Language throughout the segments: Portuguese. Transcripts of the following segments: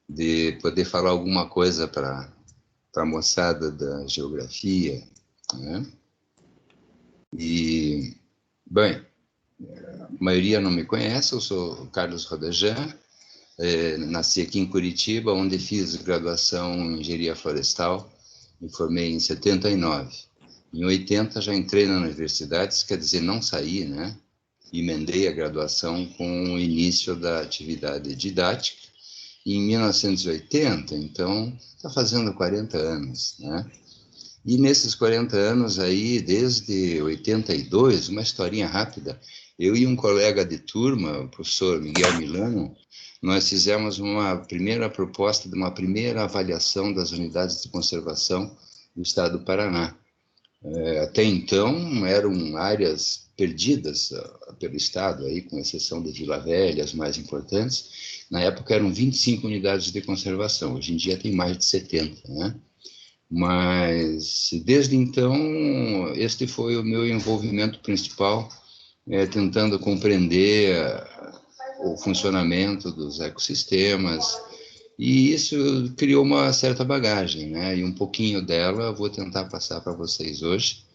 de poder falar alguma coisa para a moçada da geografia, né? E, bem, a maioria não me conhece, eu sou Carlos Rodejan, nasci aqui em Curitiba, onde fiz graduação em engenharia florestal, me formei em 79. Em 80 já entrei na universidade, quer dizer, não saí, né? Emendei a graduação com o início da atividade didática. E em 1980, então, está fazendo 40 anos, né? E nesses 40 anos aí, desde 82, uma historinha rápida, eu e um colega de turma, o professor Miguel Milano, nós fizemos uma primeira proposta de uma primeira avaliação das unidades de conservação do estado do Paraná. Até então, eram áreas perdidas pelo estado, aí, com exceção de Vila Velha, as mais importantes. Na época, eram 25 unidades de conservação, hoje em dia tem mais de 70, né? Mas, desde então, este foi o meu envolvimento principal, tentando compreender o funcionamento dos ecossistemas, e isso criou uma certa bagagem, né? E um pouquinho dela eu vou tentar passar para vocês hoje,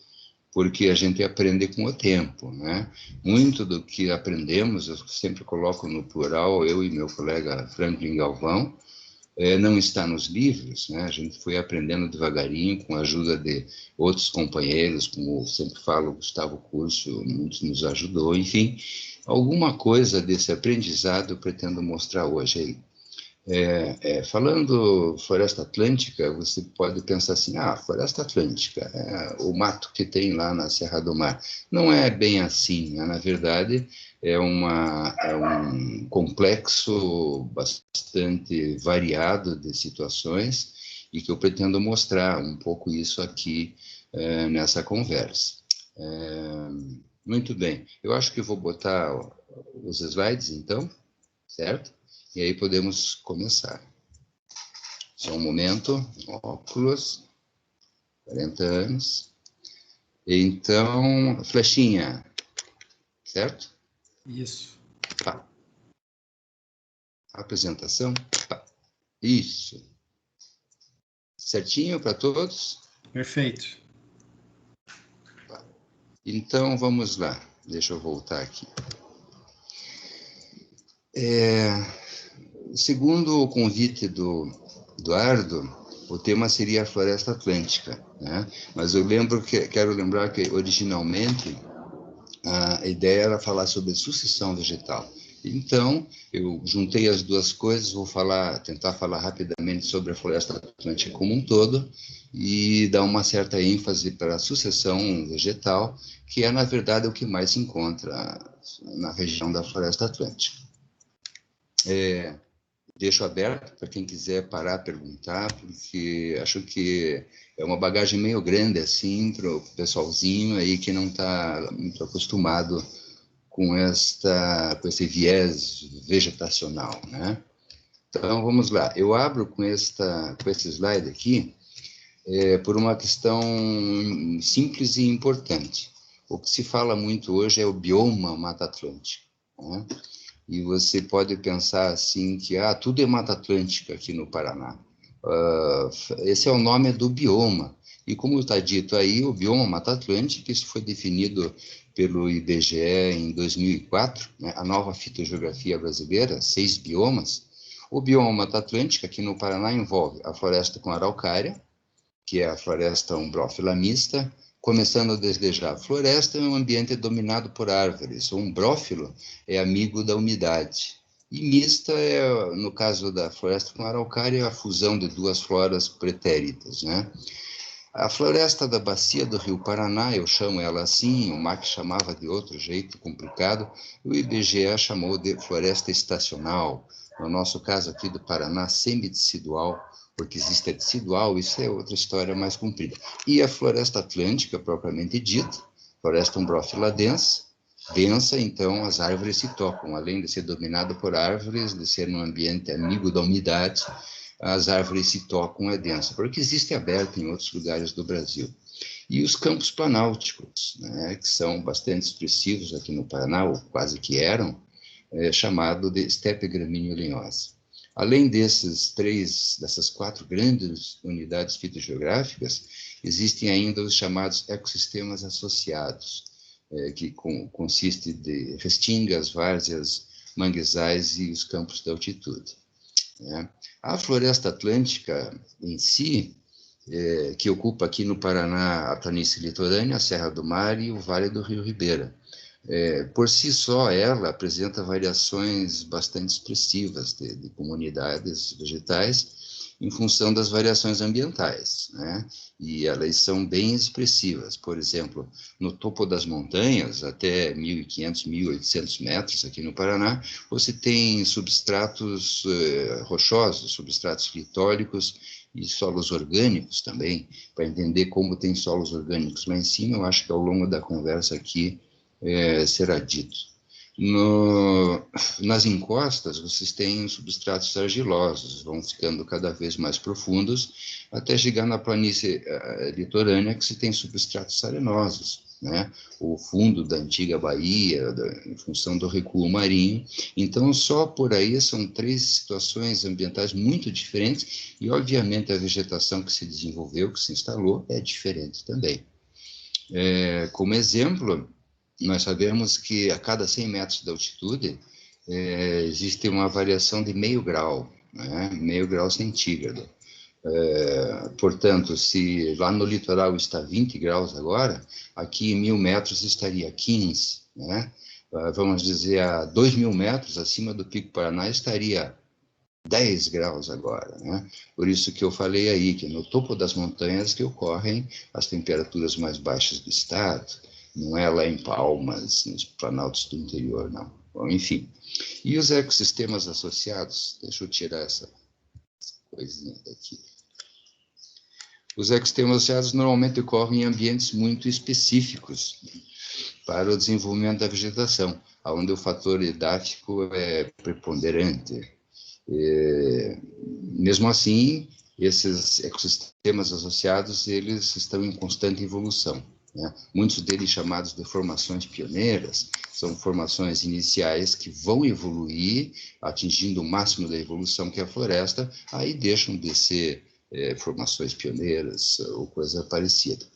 porque a gente aprende com o tempo, né? Muito do que aprendemos, eu sempre coloco no plural, eu e meu colega Franklin Galvão, não está nos livros, né? A gente foi aprendendo devagarinho, com a ajuda de outros companheiros, como eu sempre falo, Gustavo Curso, muito nos ajudou, enfim, alguma coisa desse aprendizado eu pretendo mostrar hoje aí. Falando Floresta Atlântica, você pode pensar assim, Floresta Atlântica, o mato que tem lá na Serra do Mar. Não é bem assim, né? Na verdade, é um complexo bastante variado de situações e que eu pretendo mostrar um pouco isso aqui nessa conversa. Muito bem, eu acho que vou botar os slides, então, certo? E aí podemos começar. Só um momento, óculos, 40 anos. Então, flechinha, certo? Isso. Pá. Apresentação, pá. Isso. Certinho para todos? Perfeito. Pá. Então, vamos lá. Deixa eu voltar aqui. Segundo o convite do Eduardo, o tema seria a Floresta Atlântica, né? Mas eu quero lembrar que originalmente a ideia era falar sobre sucessão vegetal. Então, eu juntei as duas coisas, vou tentar falar rapidamente sobre a Floresta Atlântica como um todo e dar uma certa ênfase para a sucessão vegetal, que é, na verdade, o que mais se encontra na região da Floresta Atlântica. Deixo aberto para quem quiser parar a perguntar, porque acho que é uma bagagem meio grande, assim, para o pessoalzinho aí que não está muito acostumado com esse viés vegetacional, né? Então, vamos lá. Eu abro com esse slide aqui por uma questão simples e importante. O que se fala muito hoje é o bioma Mata Atlântica, né? E você pode pensar assim que tudo é Mata Atlântica aqui no Paraná. Esse é o nome do bioma. E como está dito aí, o bioma Mata Atlântica, isso foi definido pelo IBGE em 2004, né, a nova fitogeografia brasileira, 6 biomas. O bioma Mata Atlântica aqui no Paraná envolve a floresta com araucária, que é a floresta umbrófila mista, começando desde já. Floresta é um ambiente dominado por árvores. O umbrófilo é amigo da umidade. E mista é, no caso da floresta com araucária, a fusão de duas floras pretéritas, né? A floresta da bacia do Rio Paraná, eu chamo ela assim, o MAC chamava de outro jeito complicado, o IBGE chamou de floresta estacional. No nosso caso aqui do Paraná, semidecidual, porque existe a decidual, isso é outra história mais comprida. E a floresta atlântica, propriamente dita, floresta umbrófila densa, então as árvores se tocam, além de ser dominada por árvores, de ser num ambiente amigo da umidade, as árvores se tocam, é densa, porque existe aberta em outros lugares do Brasil. E os campos planálticos, né, que são bastante expressivos aqui no Paraná, ou quase que eram, chamado de estepe gramíneo lenhosa. Além dessas 4 grandes unidades fitogeográficas, existem ainda os chamados ecossistemas associados, que consiste de restingas, várzeas, manguezais e os campos de altitude. A floresta atlântica em si, que ocupa aqui no Paraná a planície litorânea, a Serra do Mar e o Vale do Rio Ribeira. Por si só, ela apresenta variações bastante expressivas de comunidades vegetais em função das variações ambientais, né? E elas são bem expressivas. Por exemplo, no topo das montanhas, até 1.500, 1.800 metros aqui no Paraná, você tem substratos rochosos, substratos litólicos e solos orgânicos também. Para entender como tem solos orgânicos lá em cima, eu acho que ao longo da conversa aqui será dito. Nas encostas, vocês têm substratos argilosos, vão ficando cada vez mais profundos, até chegar na planície litorânea, que se tem substratos arenosos, né? O fundo da antiga baía, em função do recuo marinho. Então, só por aí são 3 situações ambientais muito diferentes, e, obviamente, a vegetação que se desenvolveu, que se instalou, é diferente também. Como exemplo, nós sabemos que a cada 100 metros de altitude existe uma variação de meio grau, né? Meio grau centígrado. Portanto, se lá no litoral está 20 graus agora, aqui em 1.000 metros estaria 15, né? Vamos dizer, a 2.000 metros acima do Pico Paraná estaria 10 graus agora, né? Por isso que eu falei aí que no topo das montanhas que ocorrem as temperaturas mais baixas do estado, não é lá em Palmas, nos planaltos do interior, não. Bom, enfim. E os ecossistemas associados? Deixa eu tirar essa coisinha daqui. Os ecossistemas associados normalmente ocorrem em ambientes muito específicos para o desenvolvimento da vegetação, onde o fator edáfico é preponderante. Mesmo assim, esses ecossistemas associados, eles estão em constante evolução, né? Muitos deles chamados de formações pioneiras, são formações iniciais que vão evoluir, atingindo o máximo da evolução que é a floresta, aí deixam de ser formações pioneiras ou coisa parecida.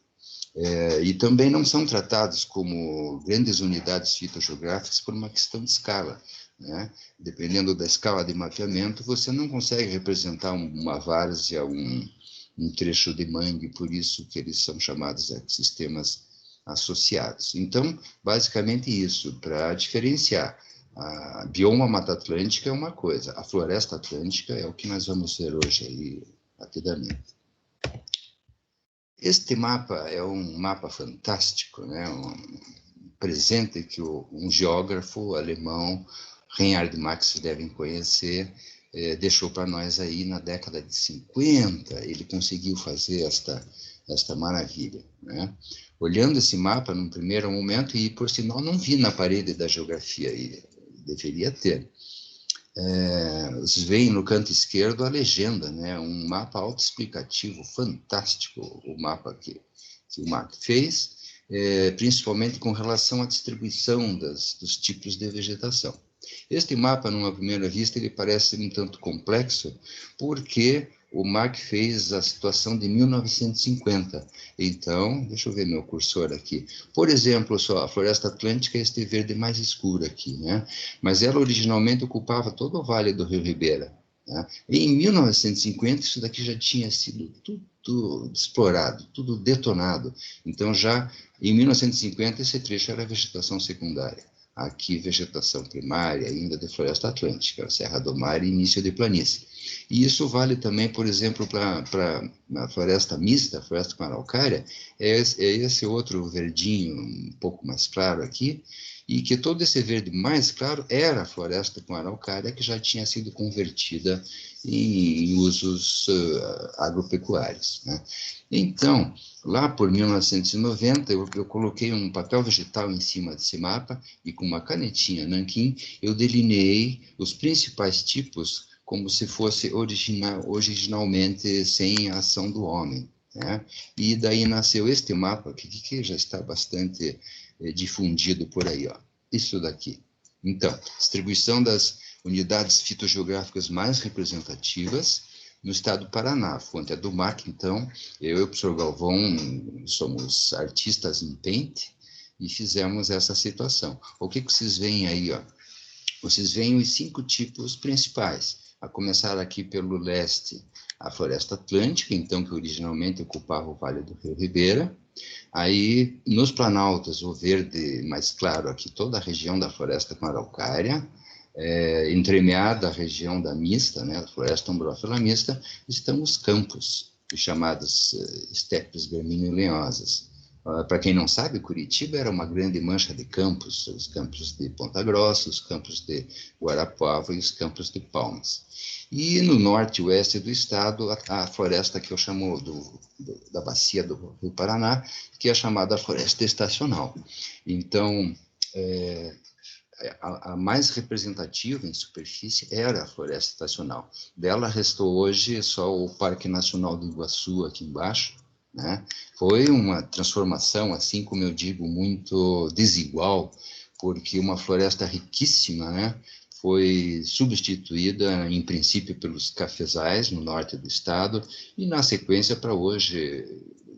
E também não são tratados como grandes unidades fitogeográficas por uma questão de escala, né? Dependendo da escala de mapeamento, você não consegue representar uma várzea, um trecho de mangue, por isso que eles são chamados ecossistemas associados. Então, basicamente isso, para diferenciar. A bioma Mata Atlântica é uma coisa, a floresta atlântica é o que nós vamos ver hoje aí, rapidamente. Este mapa é um mapa fantástico, né? Um presente que um geógrafo alemão, Reinhard Marx, vocês devem conhecer, deixou para nós aí na década de 50. Ele conseguiu fazer esta maravilha, né? Olhando esse mapa, num primeiro momento, e por sinal não vi na parede da geografia, e deveria ter. Vocês veem no canto esquerdo a legenda, né? Um mapa autoexplicativo fantástico, o mapa que o Marx fez, principalmente com relação à distribuição dos tipos de vegetação. Este mapa, numa primeira vista, ele parece um tanto complexo, porque o Marx fez a situação de 1950. Então, deixa eu ver meu cursor aqui. Por exemplo, só a floresta atlântica é este verde mais escuro aqui, né? Mas ela originalmente ocupava todo o Vale do Rio Ribeira, né? E em 1950, isso daqui já tinha sido tudo explorado, tudo detonado. Então, já em 1950, esse trecho era vegetação secundária. Aqui, vegetação primária, ainda de floresta atlântica, Serra do Mar e início de planície. E isso vale também, por exemplo, para a floresta mista, a floresta com araucária, é esse outro verdinho um pouco mais claro aqui, e que todo esse verde mais claro era a floresta com araucária que já tinha sido convertida em usos agropecuários, né? Então, lá por 1990, eu coloquei um papel vegetal em cima desse mapa e com uma canetinha nanquim, eu delineei os principais tipos como se fosse originalmente sem a ação do homem, né? E daí nasceu este mapa, que já está bastante difundido por aí, ó. Isso daqui. Então, distribuição das unidades fitogeográficas mais representativas no estado do Paraná. A fonte é do MAC, então, eu e o professor Galvão somos artistas em pente e fizemos essa situação. O que vocês veem aí, ó? Vocês veem os 5 tipos principais, a começar aqui pelo leste, a floresta atlântica, então, que originalmente ocupava o Vale do Rio Ribeira. Aí, nos planaltos, o verde mais claro aqui, toda a região da floresta com araucária, entremeada a região da mista, né, a floresta umbrófila mista, estão os campos, os chamados estepes gramíneo-lenhosas. Para quem não sabe, Curitiba era uma grande mancha de campos, os campos de Ponta Grossa, os campos de Guarapuava e os campos de Palmas. E no norte e oeste do estado, a floresta que eu chamo da bacia do Rio Paraná, que é chamada floresta estacional. Então, a mais representativa em superfície era a floresta estacional. Dela restou hoje só o Parque Nacional do Iguaçu, aqui embaixo, né? Foi uma transformação, assim como eu digo, muito desigual, porque uma floresta riquíssima, né, foi substituída, em princípio, pelos cafezais no norte do estado, e na sequência, para hoje,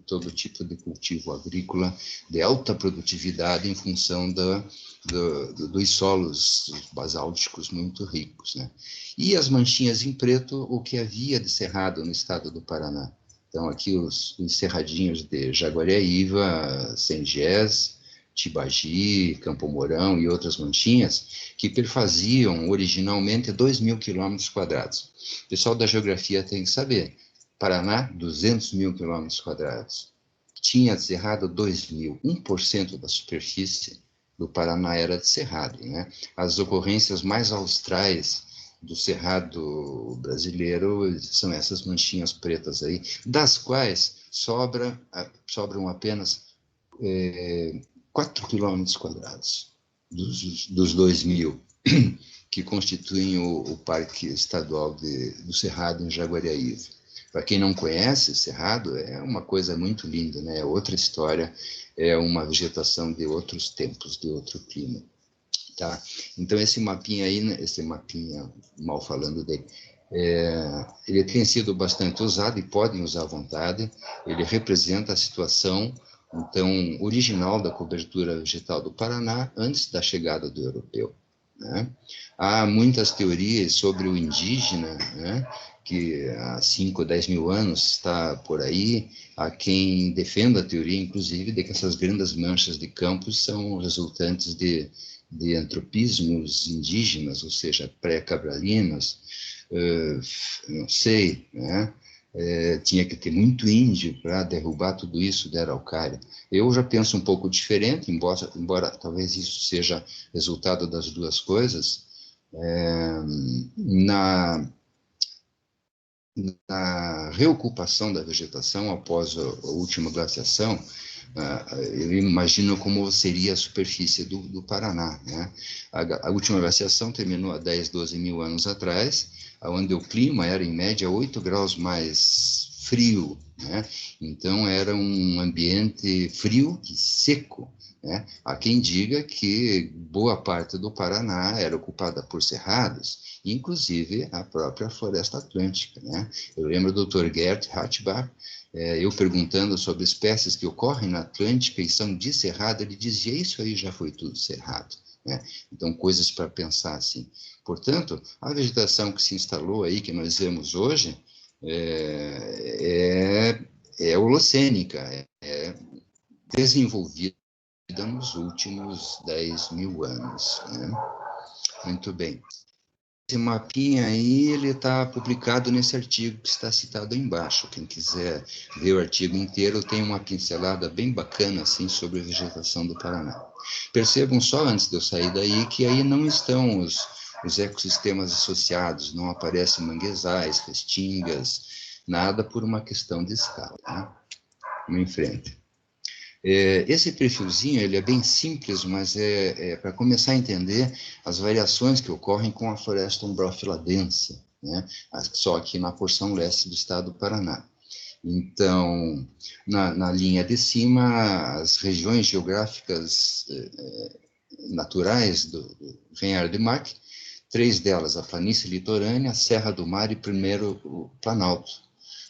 todo tipo de cultivo agrícola de alta produtividade em função dos solos basálticos muito ricos, né? E as manchinhas em preto, o que havia de cerrado no estado do Paraná. Então, aqui os cerradinhos de Jaguariaíva, Sengés, Tibagi, Campo Mourão e outras manchinhas, que perfaziam originalmente 2.000 quilômetros quadrados. O pessoal da geografia tem que saber, Paraná, 200.000 quilômetros quadrados. Tinha cerrado 2.000, 1% da superfície do Paraná era de cerrado, né? As ocorrências mais austrais do cerrado brasileiro são essas manchinhas pretas aí, das quais sobram apenas 4 quilômetros quadrados dos 2.000 que constituem o Parque Estadual do Cerrado em Jaguariaíva. Para quem não conhece, Cerrado é uma coisa muito linda, né? É outra história, é uma vegetação de outros tempos, de outro clima. Tá? Então, esse mapinha aí, mal falando dele, ele tem sido bastante usado e podem usar à vontade. Ele representa a situação, então, original da cobertura vegetal do Paraná antes da chegada do europeu, né? Há muitas teorias sobre o indígena, né, que há 5 ou 10 mil anos está por aí. Há quem defenda a teoria, inclusive, de que essas grandes manchas de campos são resultantes de antropismos indígenas, ou seja, pré-cabralinos, não sei, né? Tinha que ter muito índio para derrubar tudo isso da araucária. Eu já penso um pouco diferente, embora talvez isso seja resultado das duas coisas. Na reocupação da vegetação após a última glaciação, eu imagino como seria a superfície do Paraná, né? A última glaciação terminou há 10, 12 mil anos atrás, onde o clima era, em média, 8 graus mais frio, né? Então, era um ambiente frio e seco, né? Há quem diga que boa parte do Paraná era ocupada por cerrados, inclusive a própria floresta atlântica, né? Eu lembro do Dr. Gerd Hattbach, eu perguntando sobre espécies que ocorrem na Atlântica e são de cerrado, ele dizia, isso aí já foi tudo cerrado, né? Então, coisas para pensar assim. Portanto, a vegetação que se instalou aí, que nós vemos hoje, é holocênica, é desenvolvida nos últimos 10 mil anos, né? Muito bem. Esse mapinha aí, ele está publicado nesse artigo que está citado aí embaixo. Quem quiser ver o artigo inteiro, tem uma pincelada bem bacana assim, sobre a vegetação do Paraná. Percebam só, antes de eu sair daí, que aí não estão os ecossistemas associados, não aparecem manguezais, restingas, nada por uma questão de escala, né? Vamos em frente. Esse perfilzinho ele é bem simples, mas para começar a entender as variações que ocorrem com a floresta umbrófila densa, né? Só aqui na porção leste do estado do Paraná. Então, na linha de cima, as regiões geográficas naturais do Reinhard de Mark, 3 delas, a planície litorânea, a Serra do Mar e primeiro Planalto.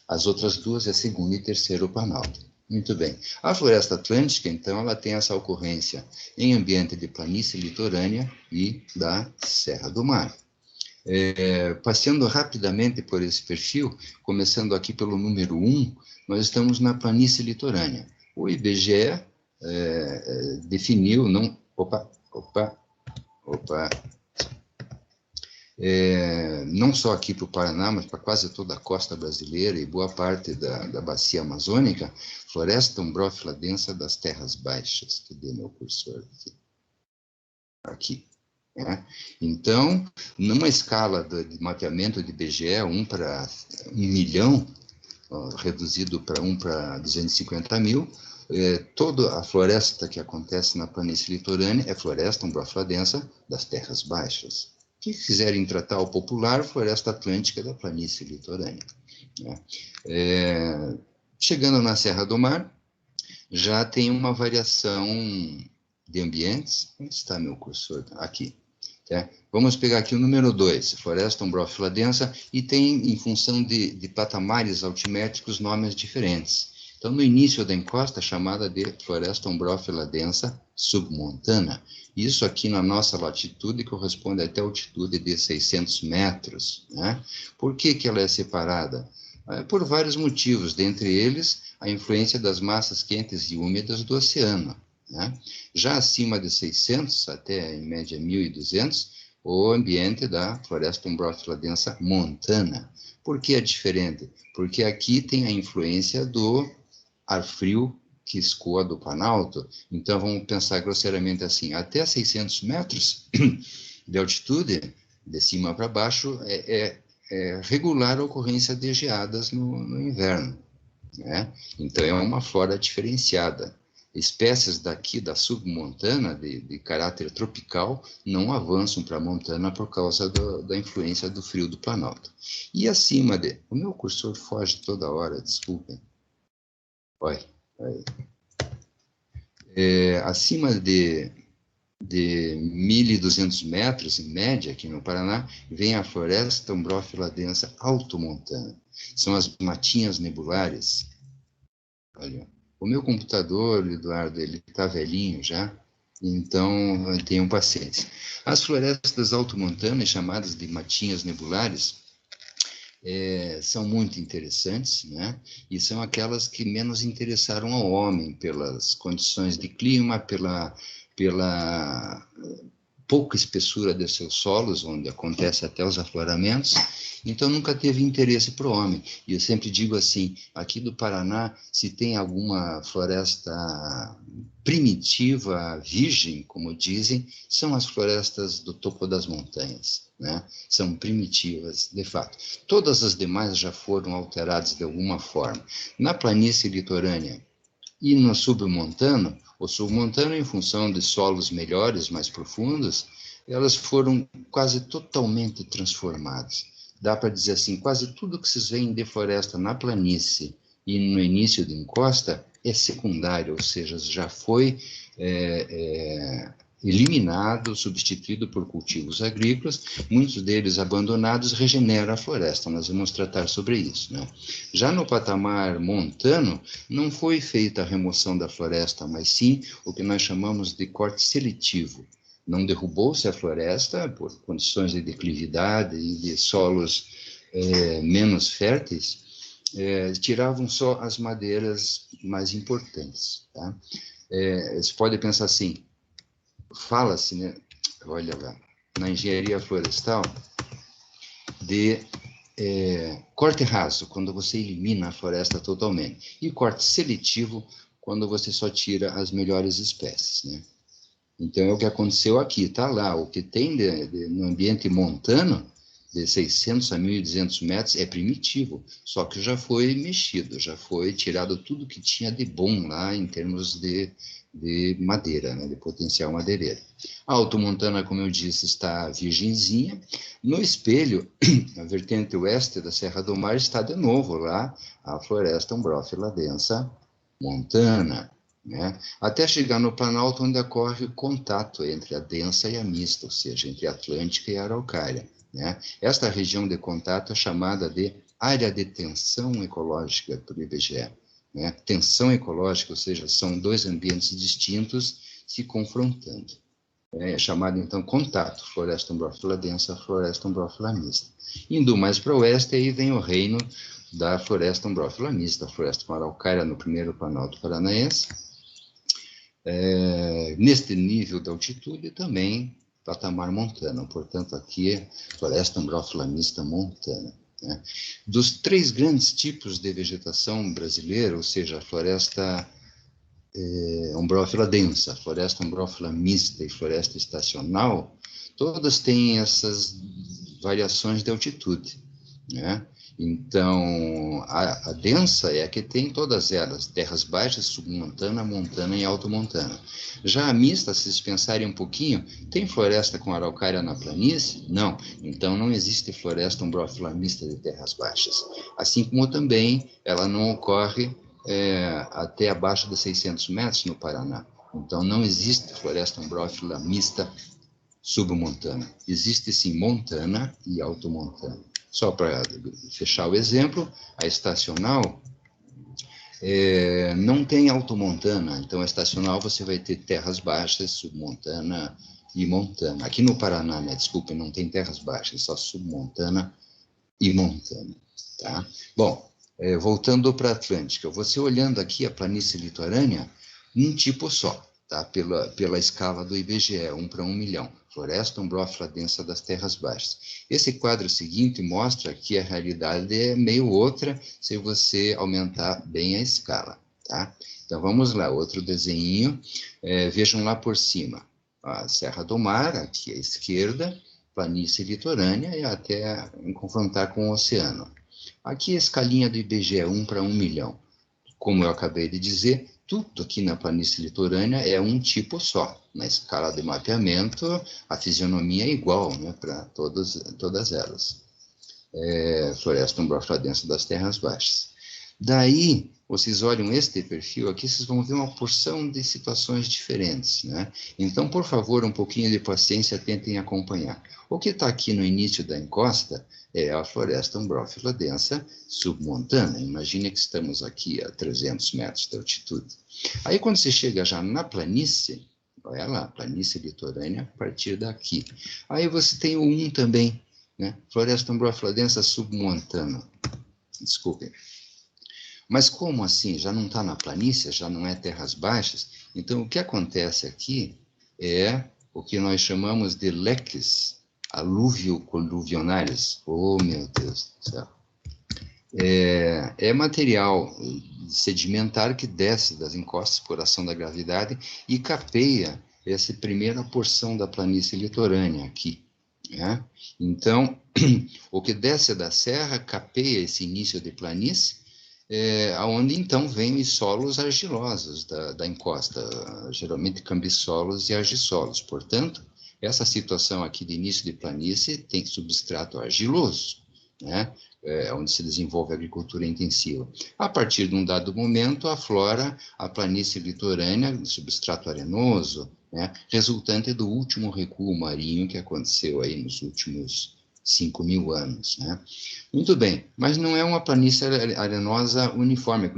As outras 2 é segundo e terceiro Planalto. Muito bem. A floresta atlântica, então, ela tem essa ocorrência em ambiente de planície litorânea e da Serra do Mar. Passeando rapidamente por esse perfil, começando aqui pelo número 1, nós estamos na planície litorânea. O IBGE definiu, não... não só aqui para o Paraná, mas para quase toda a costa brasileira e boa parte da bacia amazônica, floresta umbrófila densa das terras baixas. Cadê meu cursor aqui? Aqui. Então, numa escala de mapeamento de IBGE, 1 para 1 milhão, reduzido para 1 para 250 mil, toda a floresta que acontece na planície litorânea é floresta umbrófila densa das terras baixas. Se quiserem tratar o popular, floresta atlântica da planície litorânea. Chegando na Serra do Mar, já tem uma variação de ambientes. Onde está meu cursor? Aqui. Vamos pegar aqui o número 2, floresta umbrófila densa, e tem, em função de patamares altimétricos, nomes diferentes. Então, no início da encosta, chamada de floresta umbrófila densa submontana. Isso aqui na nossa latitude corresponde até a altitude de 600 metros. Por que ela é separada? Por vários motivos, dentre eles, a influência das massas quentes e úmidas do oceano. Já acima de 600, até em média 1.200, o ambiente da floresta umbrófila densa montana. Por que é diferente? Porque aqui tem a influência do ar frio que escoa do Planalto. Então, vamos pensar grosseiramente assim, até 600 metros de altitude, de cima para baixo, é regular a ocorrência de geadas no inverno. Então, é uma flora diferenciada. Espécies daqui da submontana, de caráter tropical, não avançam para a montana por causa da influência do frio do Planalto. E acima de... O meu cursor foge toda hora, desculpem. Acima de 1.200 metros, em média, aqui no Paraná, vem a floresta umbrófila densa altomontana. São as matinhas nebulares. Olha, o meu computador, Eduardo, ele está velhinho já, então tenham paciência. As florestas altomontanas, chamadas de matinhas nebulares, são muito interessantes, e são aquelas que menos interessaram ao homem, pelas condições de clima, pela pouca espessura de seus solos, onde acontece até os afloramentos, então nunca teve interesse para o homem. E eu sempre digo assim, aqui do Paraná, se tem alguma floresta primitiva, virgem, como dizem, são as florestas do topo das montanhas, São primitivas, de fato. Todas as demais já foram alteradas de alguma forma. Na planície litorânea e no submontano, o submontano, em função de solos melhores, mais profundos, elas foram quase totalmente transformadas. Dá para dizer assim, quase tudo que vocês veem de floresta na planície e no início de encosta é secundário, ou seja, já foi eliminado, substituído por cultivos agrícolas, muitos deles abandonados, regenera a floresta. Nós vamos tratar sobre isso. Já no patamar montano, não foi feita a remoção da floresta, mas sim o que nós chamamos de corte seletivo. Não derrubou-se a floresta por condições de declividade e de solos menos férteis, tiravam só as madeiras mais importantes. Você pode pensar assim, fala-se, olha lá, na engenharia florestal, de corte raso, quando você elimina a floresta totalmente, e corte seletivo, quando você só tira as melhores espécies, Então, é o que aconteceu aqui, está lá, o que tem no ambiente montano, de 600 a 1.200 metros, é primitivo, só que já foi mexido, já foi tirado tudo que tinha de bom lá, em termos de madeira, de potencial madeireiro. A altomontana, como eu disse, está virgenzinha. No espelho, a vertente oeste da Serra do Mar, está de novo lá a floresta umbrófila densa montana. né? Até chegar no Planalto, onde ocorre o contato entre a densa e a mista, ou seja, entre a Atlântica e a Araucária, né? Esta região de contato é chamada de área de tensão ecológica pelo IBGE, né? Tensão ecológica, ou seja, são dois ambientes distintos se confrontando. É chamado, então, contato, floresta umbrófila densa, floresta umbrófila mista. Indo mais para o oeste, aí vem o reino da floresta umbrófila mista, a floresta araucária no primeiro Planalto Paranaense. Neste nível de altitude também patamar montano, portanto aqui é floresta umbrófila mista montana, né? Dos três grandes tipos de vegetação brasileira, ou seja, a floresta umbrófila densa, floresta umbrófila mista e floresta estacional, todas têm essas variações de altitude, né? Então, a densa é a que tem todas elas, terras baixas, submontana, montana e altomontana. Já a mista, se vocês pensarem um pouquinho, tem floresta com araucária na planície? Não. Então, não existe floresta umbrófila mista de terras baixas. Assim como também ela não ocorre até abaixo de 600 metros no Paraná. Então, não existe floresta umbrófila mista submontana. Existe, sim, montana e altomontana. Só para fechar o exemplo, a estacional não tem altomontana, então a estacional você vai ter terras baixas, submontana e montana. Aqui no Paraná, né, desculpa, não tem terras baixas, só submontana e montana. Tá? Bom, voltando para a Atlântica, você olhando aqui a planície litorânea, um tipo só, tá? Pela escala do IBGE, 1 para 1 milhão, floresta umbrófila densa das terras baixas. Esse quadro seguinte mostra que a realidade é meio outra se você aumentar bem a escala, tá? Então vamos lá, outro desenho, vejam lá por cima, a Serra do Mar, aqui à esquerda, planície litorânea e até em confrontar com o oceano. Aqui a escalinha do IBGE, 1 para 1 milhão. Como eu acabei de dizer, tudo aqui na planície litorânea é um tipo só. Na escala de mapeamento, a fisionomia é igual, né, para todas elas. Floresta umbrófila densa das terras baixas. Daí, vocês olham este perfil aqui, vocês vão ver uma porção de situações diferentes, né? Então, por favor, um pouquinho de paciência, tentem acompanhar. O que está aqui no início da encosta é a floresta umbrófila densa submontana. Imagine que estamos aqui a 300 metros de altitude. Aí, quando você chega já na planície, olha lá, planície litorânea, a partir daqui. Aí você tem o 1 também, né? Floresta umbrófila densa submontana. Desculpem. Mas como assim? Já não está na planície, já não é terras baixas? Então, o que acontece aqui é o que nós chamamos de leques aluvio-coluvionais. Oh, meu Deus do céu. É material sedimentar que desce das encostas por ação da gravidade e capeia essa primeira porção da planície litorânea aqui, né? Então, o que desce da serra capeia esse início de planície, onde então vêm os solos argilosos da encosta, geralmente cambissolos e argissolos. Portanto, essa situação aqui de início de planície tem substrato argiloso, né? Onde se desenvolve a agricultura intensiva. A partir de um dado momento, aflora a planície litorânea, substrato arenoso, né? Resultante do último recuo marinho que aconteceu aí nos últimos 5.000 anos, né? Muito bem, mas não é uma planície arenosa uniforme.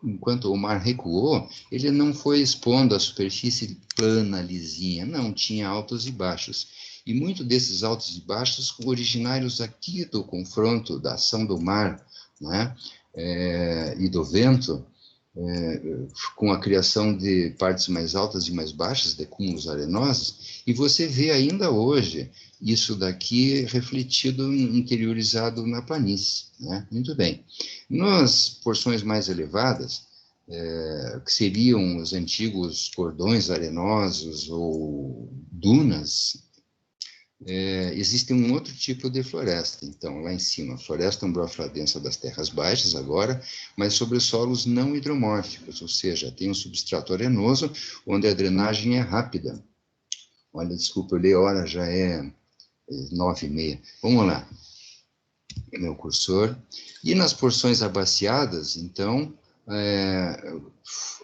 Enquanto o mar recuou, ele não foi expondo a superfície plana, lisinha, não, tinha altos e baixos. E muitos desses altos e baixos originários aqui do confronto, da ação do mar, né? E do vento, com a criação de partes mais altas e mais baixas, de cúmulos arenosos, e você vê ainda hoje isso daqui refletido, interiorizado na planície, né? Muito bem. Nas porções mais elevadas, que seriam os antigos cordões arenosos ou dunas, existe um outro tipo de floresta. Então, lá em cima, floresta umbrófila densa das terras baixas agora, mas sobre solos não hidromórficos, ou seja, tem um substrato arenoso, onde a drenagem é rápida. Olha, desculpa, eu li a hora, já é 9h30. Vamos lá. Meu cursor. E nas porções abaciadas, então,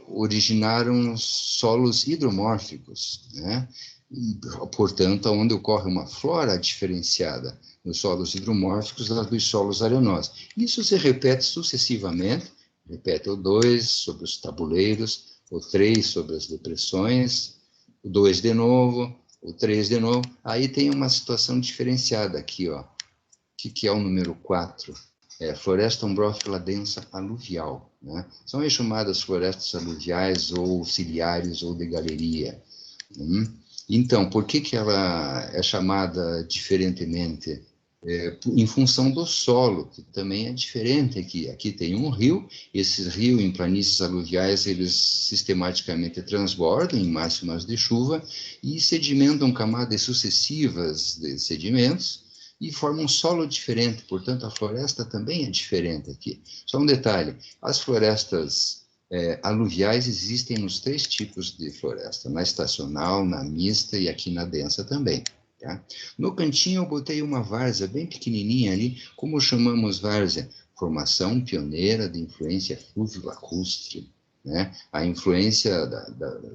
originaram solos hidromórficos, né? E, portanto, onde ocorre uma flora diferenciada nos solos hidromórficos dos solos arenosos. Isso se repete sucessivamente, repete o 2 sobre os tabuleiros, o 3 sobre as depressões, o 2 de novo, o 3 de novo. Aí tem uma situação diferenciada aqui, ó. O que é o número 4? Floresta ombrófila densa aluvial, né? São as chamadas florestas aluviais ou ciliares ou de galeria. Então, por que ela é chamada diferentemente? Em função do solo, que também é diferente aqui. Aqui tem um rio, esses rios em planícies aluviais, eles sistematicamente transbordam em máximas de chuva e sedimentam camadas sucessivas de sedimentos, e forma um solo diferente, portanto, a floresta também é diferente aqui. Só um detalhe, as florestas aluviais existem nos 3 tipos de floresta, na estacional, na mista e aqui na densa também. Tá? No cantinho eu botei uma várzea bem pequenininha ali, como chamamos várzea? Formação pioneira de influência fluvio-lacustre. Né? A influência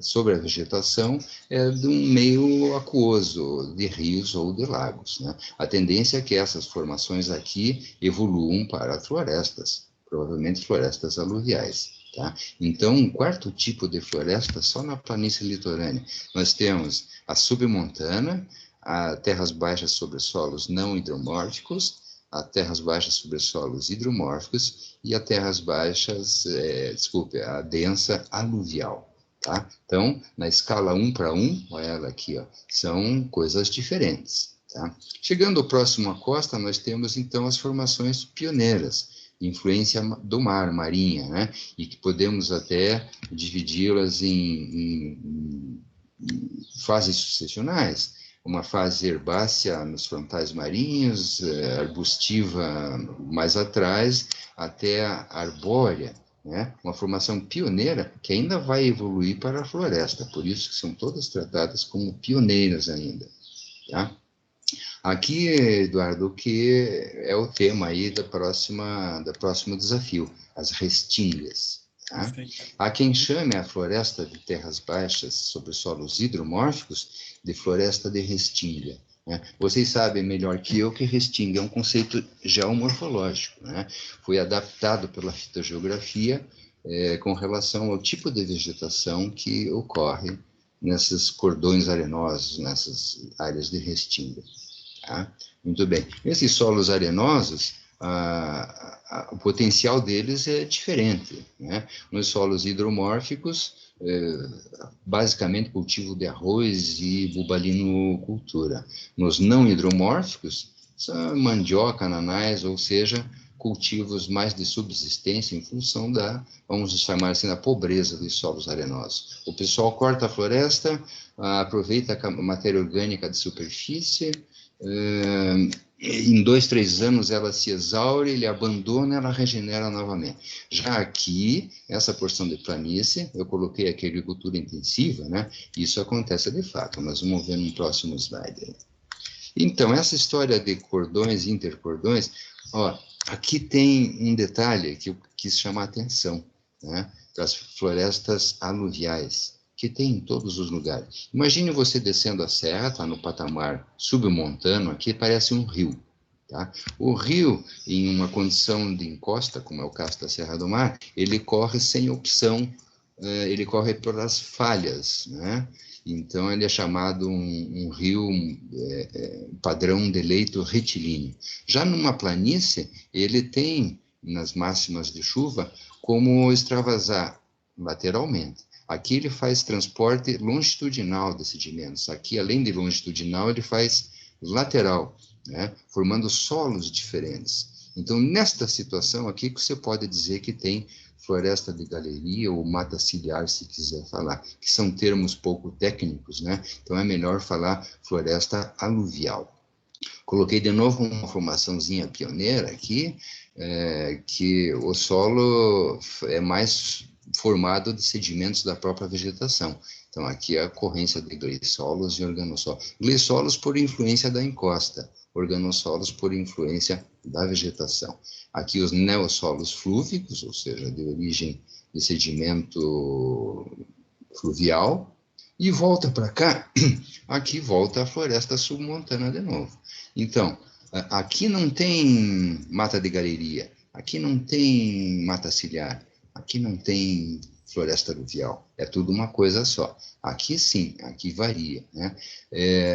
sobre a vegetação é de um meio aquoso, de rios ou de lagos. Né? A tendência é que essas formações aqui evoluam para florestas, provavelmente florestas aluviais. Tá? Então, um quarto tipo de floresta só na planície litorânea. Nós temos a submontana, a terras baixas sobre solos não hidromórficos, a terras baixas sobre solos hidromórficos e a terras baixas, a densa aluvial. Tá? Então, na escala 1 para 1, olha ela aqui, ó, são coisas diferentes. Tá? Chegando ao próximo à costa, nós temos então as formações pioneiras, influência do mar, marinha, né? E que podemos até dividi-las em fases sucessionais. Uma fase herbácea nos frontais marinhos, arbustiva mais atrás, até a arbórea, né? Uma formação pioneira que ainda vai evoluir para a floresta, por isso que são todas tratadas como pioneiras ainda. Tá? Aqui, Eduardo, o que é o tema aí do próximo desafio, as restingas. Tá? Há quem chame a floresta de terras baixas sobre solos hidromórficos de floresta de restinga. Né? Vocês sabem melhor que eu que restinga é um conceito geomorfológico. Né? Foi adaptado pela fitogeografia com relação ao tipo de vegetação que ocorre nesses cordões arenosos, nessas áreas de restinga. Tá? Muito bem. Esses solos arenosos, o potencial deles é diferente. Né? Nos solos hidromórficos, basicamente cultivo de arroz e bulbulinocultura. Nos não hidromórficos, são mandioca, ananás, ou seja, cultivos mais de subsistência em função da, vamos chamar assim, da pobreza dos solos arenosos. O pessoal corta a floresta, aproveita a matéria orgânica de superfície, em 2, 3 anos ela se exaure, ele abandona, ela regenera novamente. Já aqui, essa porção de planície, eu coloquei aqui agricultura intensiva, né? Isso acontece de fato, nós vamos ver no próximo slide. Então, essa história de cordões e intercordões, ó, aqui tem um detalhe que eu quis chamar a atenção, né? Das florestas aluviais, que tem em todos os lugares. Imagine você descendo a serra, está no patamar submontano, aqui parece um rio. Tá? O rio, em uma condição de encosta, como é o caso da Serra do Mar, ele corre sem opção, ele corre pelas falhas, né? Então, ele é chamado um rio padrão de leito retilíneo. Já numa planície, ele tem, nas máximas de chuva, como extravasar lateralmente. Aqui ele faz transporte longitudinal de sedimentos. Aqui, além de longitudinal, ele faz lateral, né? Formando solos diferentes. Então, nesta situação aqui, que você pode dizer que tem floresta de galeria ou mata ciliar, se quiser falar, que são termos pouco técnicos, né? Então, é melhor falar floresta aluvial. Coloquei de novo uma formaçãozinha pioneira aqui, que o solo é mais formado de sedimentos da própria vegetação. Então, aqui é a ocorrência de glissolos e organossolos. Glissolos por influência da encosta, organossolos por influência da vegetação. Aqui os neossolos flúvicos, ou seja, de origem de sedimento fluvial, e volta para cá, aqui volta a floresta submontana de novo. Então, aqui não tem mata de galeria, aqui não tem mata ciliar, aqui não tem floresta aluvial, é tudo uma coisa só. Aqui sim, aqui varia, né?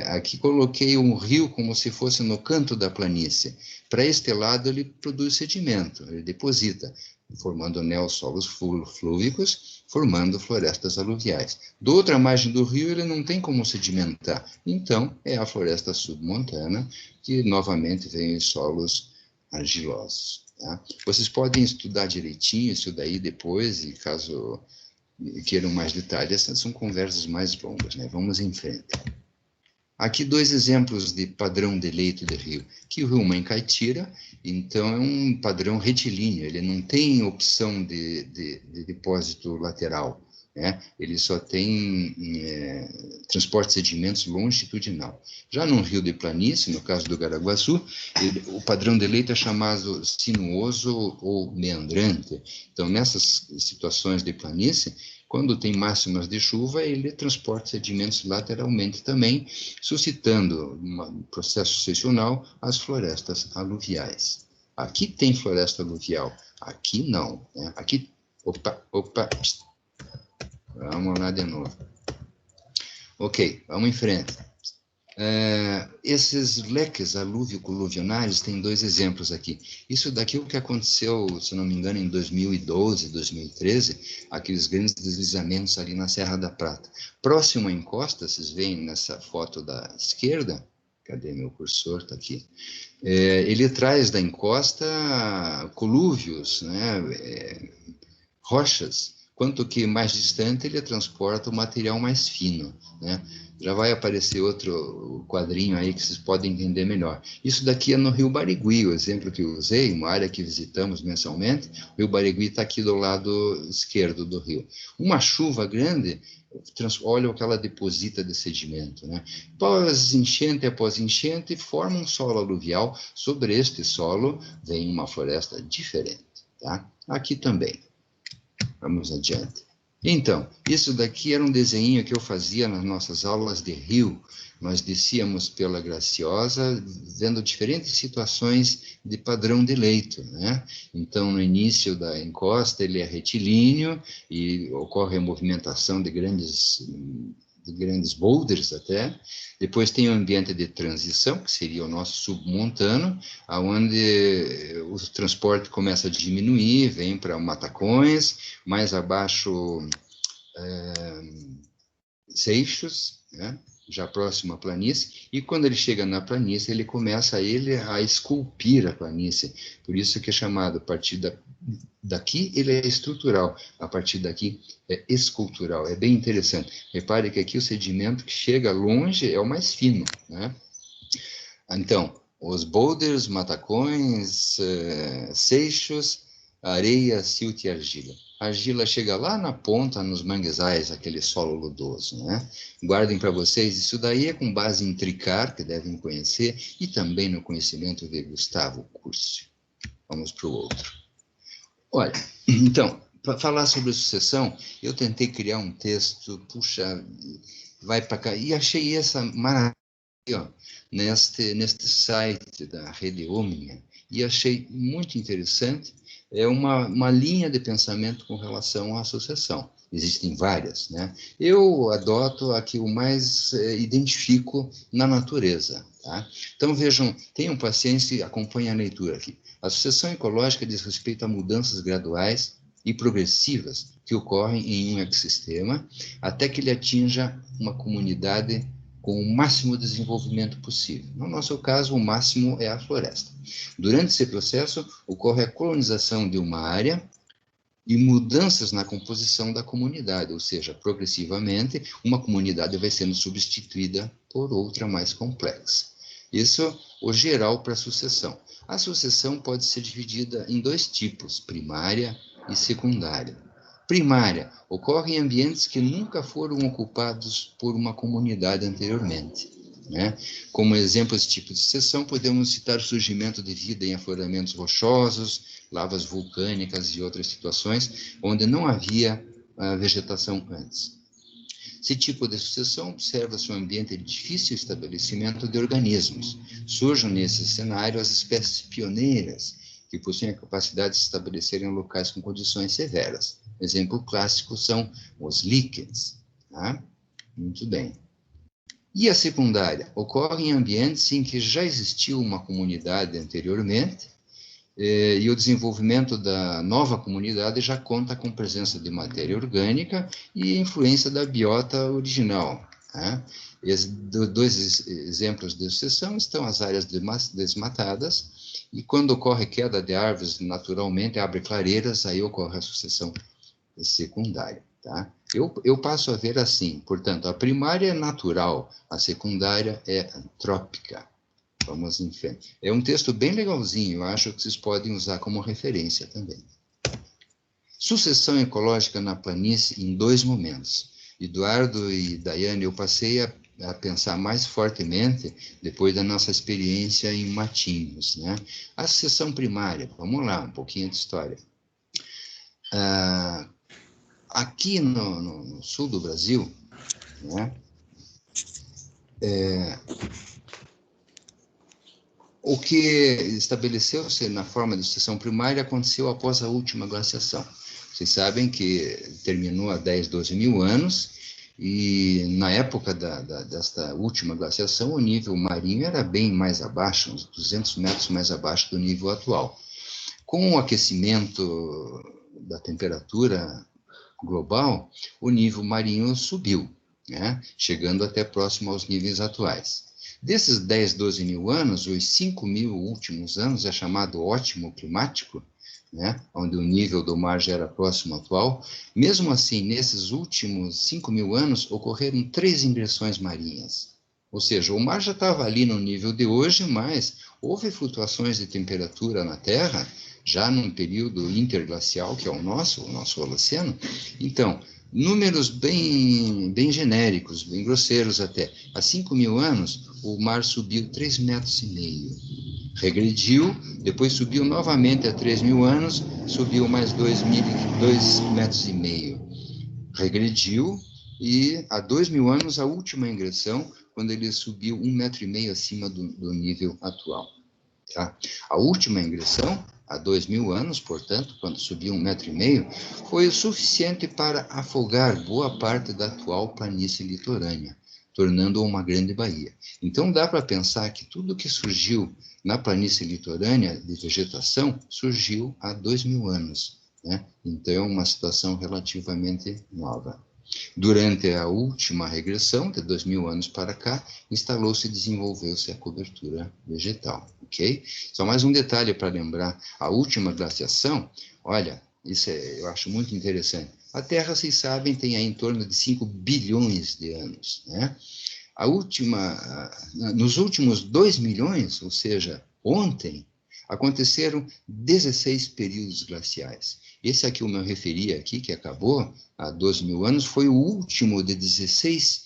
Aqui coloquei um rio como se fosse no canto da planície. Para este lado ele produz sedimento, ele deposita, formando neossolos flúvicos, formando florestas aluviais. Da outra margem do rio ele não tem como sedimentar, então é a floresta submontana, que novamente vem em solos argilosos. Tá? Vocês podem estudar direitinho isso daí depois, e caso queiram mais detalhes, essas são conversas mais longas, né? Vamos em frente. Aqui 2 exemplos de padrão de leito de rio. Aqui o rio Mãe Caitira, então é um padrão retilíneo, ele não tem opção de depósito lateral, né? Ele só tem transporte de sedimentos longitudinal. Já no rio de planície, no caso do Garaguaçu, o padrão de leito é chamado sinuoso ou meandrante. Então, nessas situações de planície, quando tem máximas de chuva, ele transporta sedimentos lateralmente também, suscitando um processo sucessional as florestas aluviais. Aqui tem floresta aluvial, aqui não, né? Aqui, psst. Vamos lá de novo. Ok, vamos em frente. Esses leques alúvio-coluvionais tem 2 exemplos aqui. Isso daqui é o que aconteceu, se não me engano, em 2012, 2013, aqueles grandes deslizamentos ali na Serra da Prata. Próximo à encosta, vocês veem nessa foto da esquerda, cadê meu cursor? Está aqui. Ele traz da encosta colúvios, né? Rochas. Quanto que mais distante, ele transporta o material mais fino, né? Já vai aparecer outro quadrinho aí que vocês podem entender melhor. Isso daqui é no Rio Barigui, o exemplo que eu usei, uma área que visitamos mensalmente. O Rio Barigui está aqui do lado esquerdo do rio. Uma chuva grande, olha o que ela deposita de sedimento, né? Após enchente, forma um solo aluvial. Sobre este solo vem uma floresta diferente, tá? Aqui também. Vamos adiante. Então, isso daqui era um desenho que eu fazia nas nossas aulas de rio. Nós descíamos pela Graciosa, vendo diferentes situações de padrão de leito, né? Então, no início da encosta, ele é retilíneo e ocorre a movimentação de grandes boulders até. Depois tem o ambiente de transição, que seria o nosso submontano, onde o transporte começa a diminuir, vem para matacões, mais abaixo seixos, né? Já próximo à planície, e quando ele chega na planície, ele começa a esculpir a planície. Por isso que é chamado, a partir daqui, ele é estrutural, a partir daqui é escultural. É bem interessante. Repare que aqui o sedimento que chega longe é o mais fino, né? Então, os boulders, matacões, seixos, areia, silt e argila. A argila chega lá na ponta, nos manguezais, aquele solo lodoso, né? Guardem para vocês, isso daí é com base em Tricar, que devem conhecer, e também no conhecimento de Gustavo Curcio. Vamos para o outro. Olha, então, para falar sobre sucessão, eu tentei criar um texto, puxa, vai para cá, e achei essa maravilha, ó, neste site da Rede Omnia, e achei muito interessante. É uma linha de pensamento com relação à sucessão. Existem várias, né? Eu adoto a que eu mais identifico na natureza, tá? Então, vejam, tenham paciência e acompanhem a leitura aqui. A sucessão ecológica diz respeito a mudanças graduais e progressivas que ocorrem em um ecossistema até que ele atinja uma comunidade com o máximo desenvolvimento possível. No nosso caso, o máximo é a floresta. Durante esse processo, ocorre a colonização de uma área e mudanças na composição da comunidade, ou seja, progressivamente, uma comunidade vai sendo substituída por outra mais complexa. Isso o geral para a sucessão. A sucessão pode ser dividida em 2 tipos, primária e secundária. Primária ocorre em ambientes que nunca foram ocupados por uma comunidade anteriormente. né? Como exemplo desse tipo de sucessão, podemos citar o surgimento de vida em afloramentos rochosos, lavas vulcânicas e outras situações onde não havia vegetação antes. Esse tipo de sucessão observa-se um ambiente de difícil estabelecimento de organismos. Surgem nesse cenário as espécies pioneiras, que possuem a capacidade de se estabelecer em locais com condições severas. Exemplo clássico são os líquens. Tá? Muito bem. E a secundária? Ocorre em ambientes em que já existiu uma comunidade anteriormente, e o desenvolvimento da nova comunidade já conta com presença de matéria orgânica e influência da biota original. Né? Dois exemplos de sucessão estão as áreas desmatadas, e quando ocorre queda de árvores naturalmente, abre clareiras, aí ocorre a sucessão secundária. Tá? Eu passo a ver assim, portanto, a primária é natural, a secundária é antrópica. Vamos em frente. É um texto bem legalzinho, eu acho que vocês podem usar como referência também. Sucessão ecológica na planície em 2 momentos. Eduardo e Daiane, eu passei a pensar mais fortemente depois da nossa experiência em Matinhos, né? A sucessão primária, vamos lá, um pouquinho de história. Aqui no sul do Brasil, né? O que estabeleceu-se na forma de sucessão primária aconteceu após a última glaciação. Vocês sabem que terminou há 10, 12 mil anos, e na época desta última glaciação, o nível marinho era bem mais abaixo, uns 200 metros mais abaixo do nível atual. Com o aquecimento da temperatura global, o nível marinho subiu, né, chegando até próximo aos níveis atuais. Desses 10, 12 mil anos, os 5 mil últimos anos é chamado ótimo climático, né, onde o nível do mar já era próximo ao atual. Mesmo assim, nesses últimos 5 mil anos, ocorreram 3 ingressões marinhas. Ou seja, o mar já estava ali no nível de hoje, mas houve flutuações de temperatura na Terra, já num período interglacial, que é o nosso Holoceno. Então, números bem genéricos, bem grosseiros até. Há 5 mil anos, o mar subiu 3,5 metros. Regrediu, depois subiu novamente a 3 mil anos, subiu mais 2,5 metros. Regrediu, e há 2 mil anos, a última ingressão, quando ele subiu 1,5 metro acima do nível atual. Tá? A última ingressão, há 2 mil anos, portanto, quando subiu 1,5 metro, foi o suficiente para afogar boa parte da atual planície litorânea, tornando-a uma grande baía. Então, dá para pensar que tudo que surgiu na planície litorânea de vegetação surgiu há 2 mil anos. Né? Então, é uma situação relativamente nova. Durante a última regressão, de 2 mil anos para cá, instalou-se e desenvolveu-se a cobertura vegetal, ok? Só mais um detalhe para lembrar, a última glaciação, olha, isso eu acho muito interessante. A Terra, vocês sabem, tem aí em torno de 5 bilhões de anos, né? Nos últimos 2 milhões, ou seja, ontem, aconteceram 16 períodos glaciais. Esse aqui, eu me referi aqui, que acabou há 12 mil anos, foi o último de 16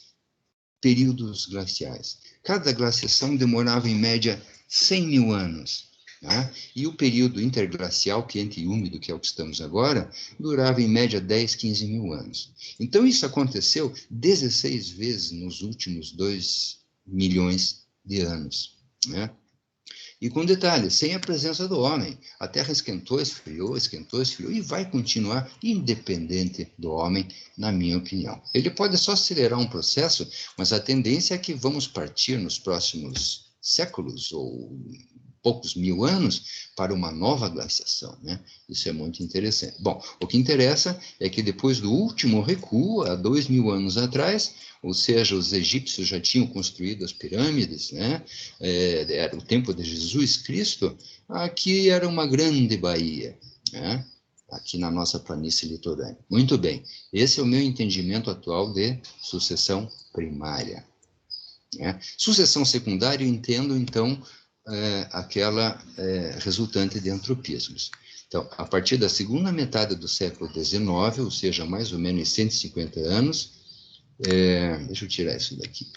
períodos glaciais. Cada glaciação demorava, em média, 100 mil anos. Né? E o período interglacial, quente e úmido, que é o que estamos agora, durava, em média, 10, 15 mil anos. Então, isso aconteceu 16 vezes nos últimos 2 milhões de anos. Né? E com detalhe, sem a presença do homem. A Terra esquentou, esfriou, e vai continuar independente do homem, na minha opinião. Ele pode só acelerar um processo, mas a tendência é que vamos partir nos próximos séculos, ou poucos mil anos, para uma nova glaciação, né? Isso é muito interessante. Bom, o que interessa é que depois do último recuo, há 2 mil anos atrás, ou seja, os egípcios já tinham construído as pirâmides, né? Era o tempo de Jesus Cristo, aqui era uma grande baía, né? Aqui na nossa planície litorânea. Muito bem, esse é o meu entendimento atual de sucessão primária. Né? Sucessão secundária, eu entendo, então, aquela resultante de antropismos. Então, a partir da segunda metade do século XIX, ou seja, mais ou menos 150 anos, deixa eu tirar isso daqui.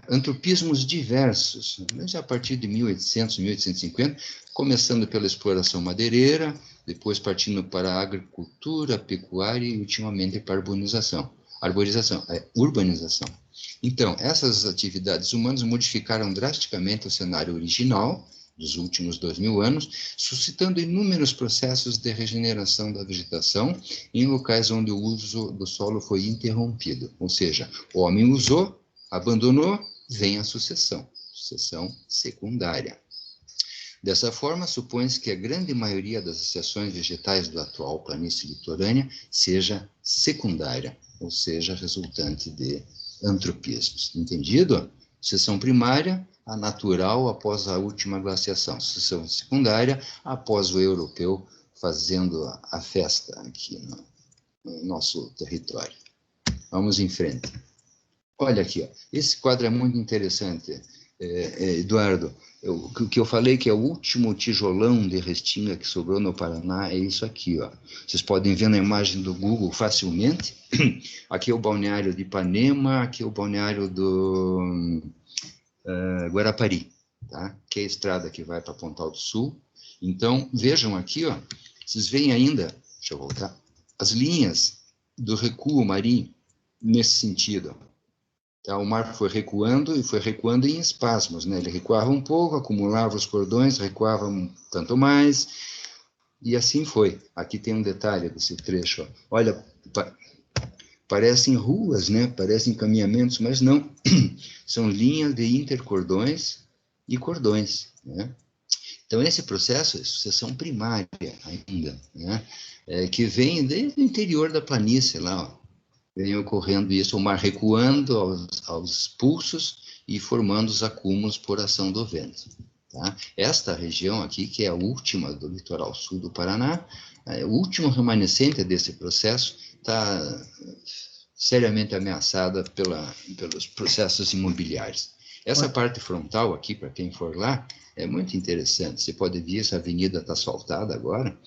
antropismos diversos, mas a partir de 1800, 1850, começando pela exploração madeireira, depois partindo para a agricultura, pecuária e, ultimamente, para a urbanização. Então, essas atividades humanas modificaram drasticamente o cenário original dos últimos 2000 anos, suscitando inúmeros processos de regeneração da vegetação em locais onde o uso do solo foi interrompido. Ou seja, o homem usou, abandonou, vem a sucessão secundária. Dessa forma, supõe-se que a grande maioria das associações vegetais do atual planície litorânea seja secundária, ou seja, resultante de antropismos. Entendido? Sucessão primária, a natural após a última glaciação. Sucessão secundária, após o europeu fazendo a festa aqui no nosso território. Vamos em frente. Olha aqui, ó. Esse quadro é muito interessante, Eduardo. O que eu falei que é o último tijolão de restinga que sobrou no Paraná é isso aqui, ó. Vocês podem ver na imagem do Google facilmente. Aqui é o balneário de Ipanema, aqui é o balneário do Guarapari, tá? Que é a estrada que vai para Pontal do Sul. Então, vejam aqui, ó, vocês veem ainda, deixa eu voltar, as linhas do recuo marinho nesse sentido, ó. O mar foi recuando e foi recuando em espasmos, né? Ele recuava um pouco, acumulava os cordões, recuava um tanto mais, e assim foi. Aqui tem um detalhe desse trecho, ó. Olha, parecem ruas, né? Parecem caminhamentos, mas não. São linhas de intercordões e cordões, né? Então, esse processo é sucessão primária ainda, né? Que vem desde o interior da planície lá, ó. Vem ocorrendo isso, o mar recuando aos pulsos e formando os acúmulos por ação do vento. Tá? Esta região aqui, que é a última do litoral sul do Paraná, o último remanescente desse processo, está seriamente ameaçada pelos processos imobiliários. Essa parte frontal aqui, para quem for lá, é muito interessante. Você pode ver, essa avenida está asfaltada agora.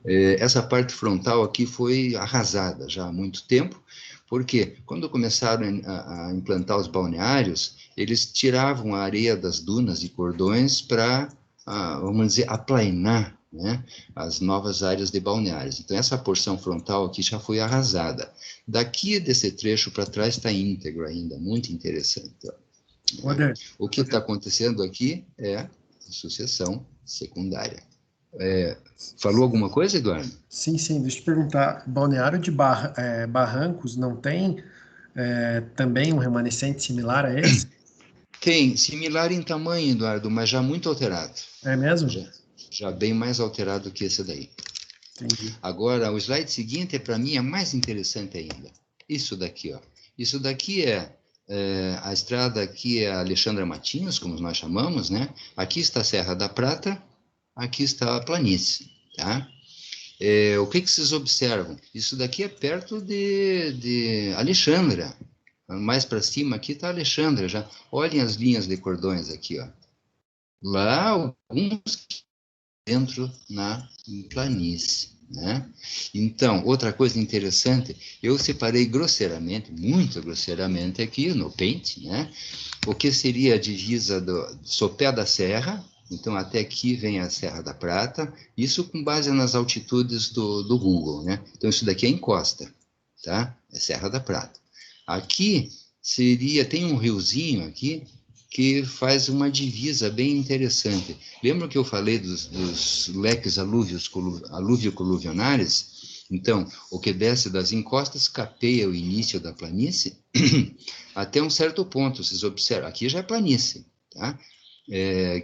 Essa parte frontal aqui foi arrasada já há muito tempo, porque quando começaram a implantar os balneários, eles tiravam a areia das dunas e cordões para, vamos dizer, aplainar, né, as novas áreas de balneários. Então, essa porção frontal aqui já foi arrasada. Daqui desse trecho para trás está íntegro ainda, muito interessante. O que está acontecendo aqui é sucessão secundária. Falou alguma coisa, Eduardo? Sim, deixa eu te perguntar. Balneário de Barrancos não tem também um remanescente similar a esse? Tem, similar em tamanho, Eduardo, mas já muito alterado. É mesmo? Já bem mais alterado que esse daí. Entendi. Agora, o slide seguinte, para mim, é mais interessante ainda. Isso daqui, ó. Isso daqui a estrada aqui é Alexandra Matinhos, como nós chamamos, né? Aqui está a Serra da Prata, aqui está a planície, tá? O que vocês observam? Isso daqui é perto de Alexandra. Mais para cima aqui está Alexandra já. Olhem as linhas de cordões aqui, ó. Lá, alguns dentro na planície, né? Então, outra coisa interessante, eu separei grosseiramente, muito grosseiramente aqui no pente, né? O que seria a divisa do sopé da serra. Então, até aqui vem a Serra da Prata, isso com base nas altitudes do Google, né? Então, isso daqui é encosta, tá? É Serra da Prata. Aqui tem um riozinho aqui que faz uma divisa bem interessante. Lembra que eu falei dos leques aluvio-coluvionares? Então, o que desce das encostas capeia o início da planície até um certo ponto. Vocês observam, aqui já é planície, tá?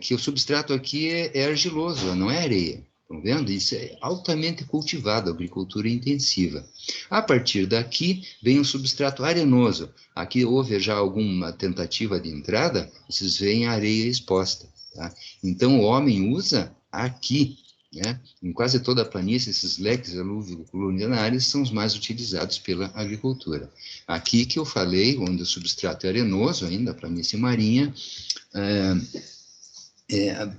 Que o substrato aqui é argiloso, não é areia. Estão vendo? Isso é altamente cultivado, agricultura intensiva. A partir daqui, vem um substrato arenoso. Aqui houve já alguma tentativa de entrada, vocês veem a areia exposta. Tá? Então, o homem usa aqui, né? Em quase toda a planície, esses leques aluvio-coluvionares são os mais utilizados pela agricultura. Aqui que eu falei, onde o substrato é arenoso, ainda a planície marinha,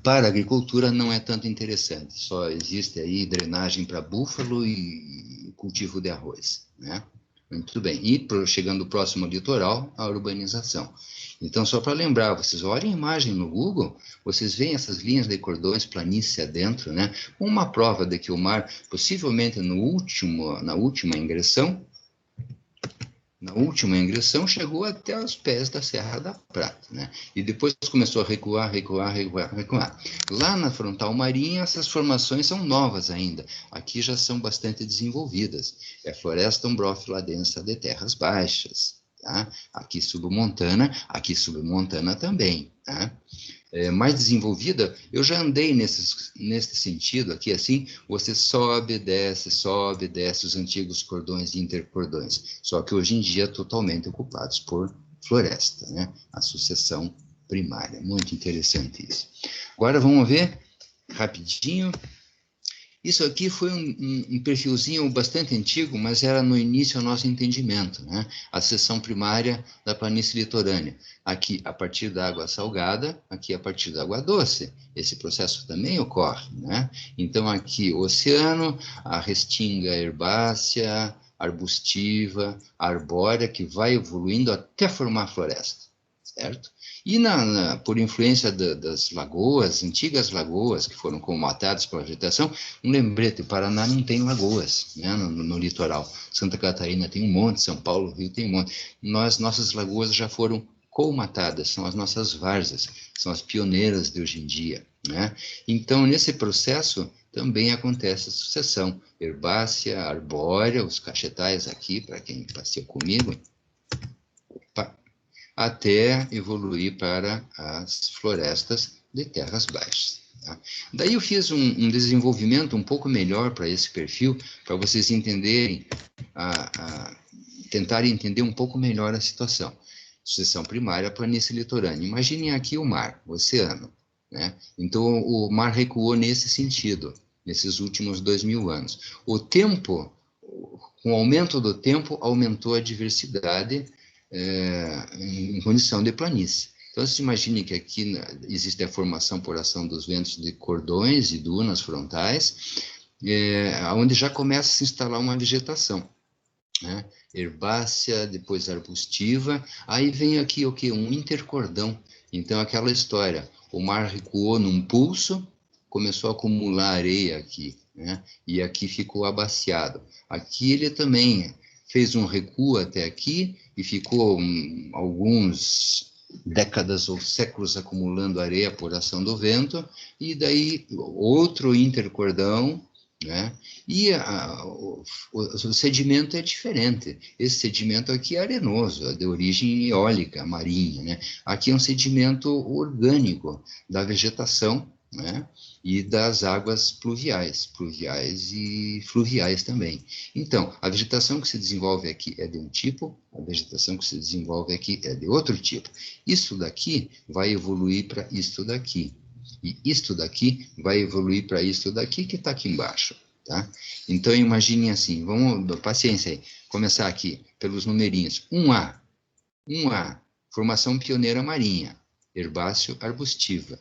para a agricultura não é tanto interessante, só existe aí drenagem para búfalo e cultivo de arroz, né? Muito bem. E chegando próximo ao litoral, a urbanização. Então, só para lembrar, vocês olhem a imagem no Google, vocês veem essas linhas de cordões, planície adentro, né? Uma prova de que o mar, possivelmente na última ingressão, chegou até os pés da Serra da Prata, né? E depois começou a recuar. Lá na frontal marinha, essas formações são novas ainda. Aqui já são bastante desenvolvidas. É floresta umbrófila densa de terras baixas, tá? Aqui submontana também, tá? Mais desenvolvida, eu já andei nesse sentido aqui, assim, você sobe, desce os antigos cordões e intercordões, só que hoje em dia totalmente ocupados por floresta, né? A sucessão primária, muito interessante isso. Agora vamos ver, rapidinho, isso aqui foi um perfilzinho bastante antigo, mas era no início ao nosso entendimento, né? A seção primária da planície litorânea. Aqui a partir da água salgada, aqui a partir da água doce. Esse processo também ocorre, né? Então aqui o oceano, a restinga herbácea, arbustiva, arbórea, que vai evoluindo até formar floresta, certo? E por influência das lagoas, antigas lagoas que foram colmatadas pela vegetação, um lembrete, o Paraná não tem lagoas, né, no litoral. Santa Catarina tem um monte, São Paulo, Rio tem um monte. Nossas lagoas já foram colmatadas, são as nossas várzeas, são as pioneiras de hoje em dia, né? Então, nesse processo, também acontece a sucessão herbácea, arbórea, os cachetais aqui, para quem passeou comigo, até evoluir para as florestas de terras baixas. Tá? Daí eu fiz um desenvolvimento um pouco melhor para esse perfil, para vocês entenderem, tentarem entender um pouco melhor a situação. Sucessão primária, planície litorânea. Imaginem aqui o mar, o oceano, né? Então, o mar recuou nesse sentido, nesses últimos 2000 anos. Com o aumento do tempo, aumentou a diversidade em condição de planície. Então, se imagine que aqui existe a formação por ação dos ventos de cordões e dunas frontais, onde já começa a se instalar uma vegetação, né? Herbácea, depois arbustiva, aí vem aqui o quê? Um intercordão. Então, aquela história, o mar recuou num pulso, começou a acumular areia aqui, né? E aqui ficou abaciado. Aqui ele também fez um recuo até aqui e ficou alguns décadas ou séculos acumulando areia por ação do vento, e daí outro intercordão, né? E o sedimento é diferente. Esse sedimento aqui é arenoso, é de origem eólica, marinha, né? Aqui é um sedimento orgânico da vegetação, né? E das águas pluviais e fluviais também. Então, a vegetação que se desenvolve aqui é de um tipo, a vegetação que se desenvolve aqui é de outro tipo. Isso daqui vai evoluir para isto daqui. E isto daqui vai evoluir para isto daqui que está aqui embaixo, tá? Então, imaginem assim, paciência aí, começar aqui pelos numerinhos. 1A, formação pioneira marinha, herbáceo arbustiva,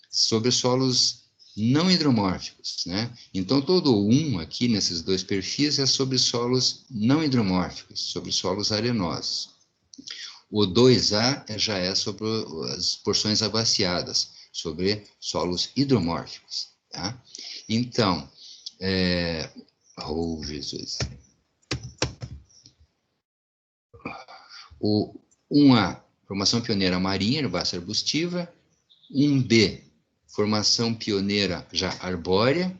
sobre solos não hidromórficos, né? Então, todo o 1 aqui nesses dois perfis é sobre solos não hidromórficos, sobre solos arenosos. O 2A já é sobre as porções abaciadas, sobre solos hidromórficos, tá? Então, Jesus. O 1A, formação pioneira marinha, herbácea arbustiva. 1B, formação pioneira já arbórea.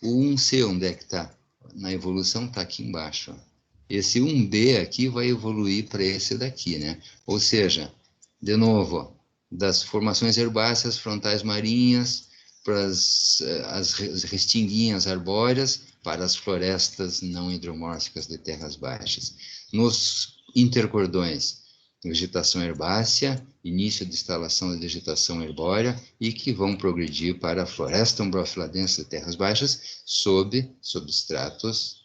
O 1C, onde é que está? Na evolução está aqui embaixo. Ó. Esse 1B aqui vai evoluir para esse daqui, né? Ou seja, de novo, das formações herbáceas frontais marinhas para as restinguinhas arbóreas, para as florestas não hidromórficas de terras baixas. Nos intercordões, vegetação herbácea, início de instalação de vegetação herbórea e que vão progredir para a floresta umbrófila densa de terras baixas sob substratos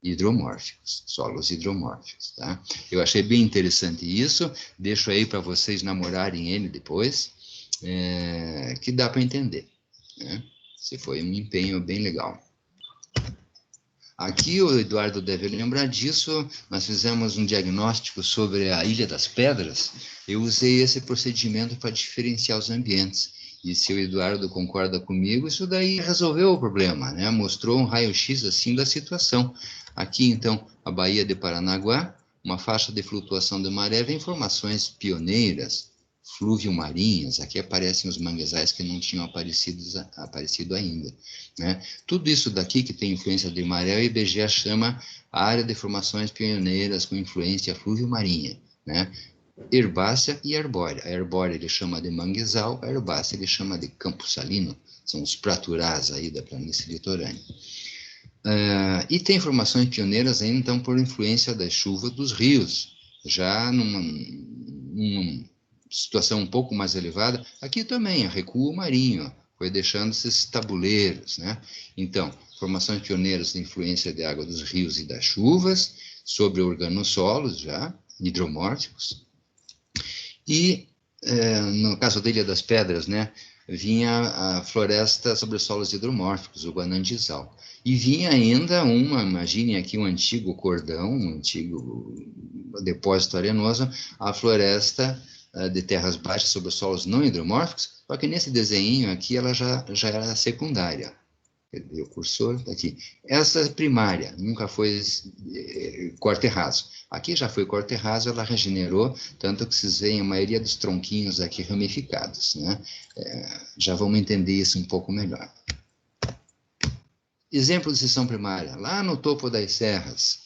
hidromórficos, solos hidromórficos, tá? Eu achei bem interessante isso, deixo aí para vocês namorarem ele depois, que dá para entender, né? Se foi um empenho bem legal. Aqui o Eduardo deve lembrar disso, nós fizemos um diagnóstico sobre a Ilha das Pedras, eu usei esse procedimento para diferenciar os ambientes. E se o Eduardo concorda comigo, isso daí resolveu o problema, né? Mostrou um raio-x assim da situação. Aqui, então, a Baía de Paranaguá, uma faixa de flutuação de maré, vem informações pioneiras, fluvio-marinhas, aqui aparecem os manguezais que não tinham aparecido ainda, né? Tudo isso daqui que tem influência de maré, o IBGE chama a área de formações pioneiras com influência fluvio-marinha, né? Herbácea e arbórea. A arbórea ele chama de manguezal, a herbácea ele chama de campo salino, são os praturás aí da planície litorânea. E tem formações pioneiras ainda, então, por influência da chuva dos rios, já numa situação um pouco mais elevada, aqui também, a recuo marinho, foi deixando esses tabuleiros, né? Então, formações pioneiras de influência de água dos rios e das chuvas, sobre organossolos já, hidromórficos, e no caso da Ilha das Pedras, né, vinha a floresta sobre solos hidromórficos, o guanandizal. E vinha ainda imaginem aqui um antigo cordão, um antigo depósito arenoso, a floresta de terras baixas sobre solos não hidromórficos, só que nesse desenho aqui ela já era secundária. O cursor está aqui. Essa primária, nunca foi corte raso. Aqui já foi corte raso, ela regenerou, tanto que vocês veem a maioria dos tronquinhos aqui ramificados, né? Já vamos entender isso um pouco melhor. Exemplo de seção primária, lá no topo das serras,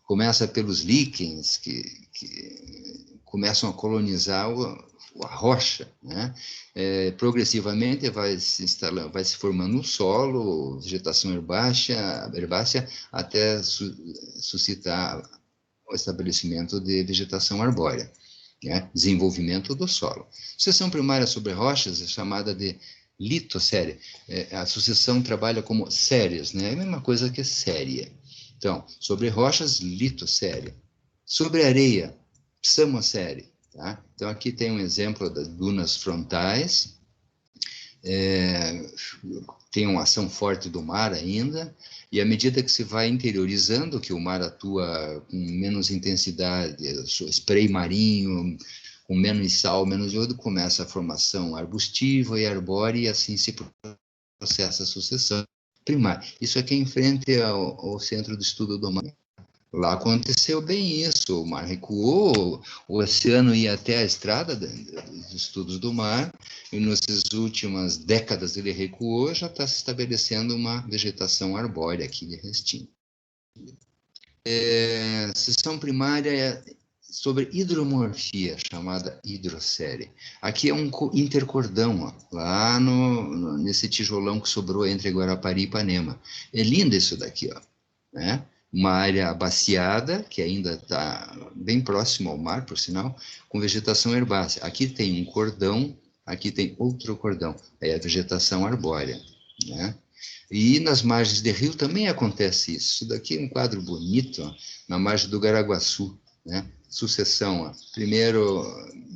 começa pelos líquens, que começam a colonizar a rocha, né? Progressivamente vai se formando um solo, vegetação herbácea até suscitar o estabelecimento de vegetação arbórea, né? Desenvolvimento do solo. Sucessão primária sobre rochas é chamada de litossérie. A sucessão trabalha como séries, né? É a mesma coisa que série. Então, sobre rochas, litossérie. Sobre areia, psamossérie. Tá? Então, aqui tem um exemplo das dunas frontais, tem uma ação forte do mar ainda, e à medida que se vai interiorizando, que o mar atua com menos intensidade, spray marinho, com menos sal, menos iodo, começa a formação arbustiva e arbórea, e assim se processa a sucessão primária. Isso aqui é em frente ao Centro de Estudo do Mar. Lá aconteceu bem isso, o mar recuou, o oceano ia até a estrada dos estudos do mar, e nessas últimas décadas ele recuou, já está se estabelecendo uma vegetação arbórea aqui de restinho. Seção primária sobre hidromorfia, chamada hidrossérie. Aqui é um intercordão, ó, lá nesse tijolão que sobrou entre Guarapari e Ipanema. É lindo isso daqui, ó, né? Uma área abaciada, que ainda está bem próximo ao mar, por sinal, com vegetação herbácea. Aqui tem um cordão, aqui tem outro cordão, é a vegetação arbórea, né? E nas margens de rio também acontece isso. Isso daqui é um quadro bonito, ó, na margem do Garaguaçu, né? Sucessão, ó. Primeiro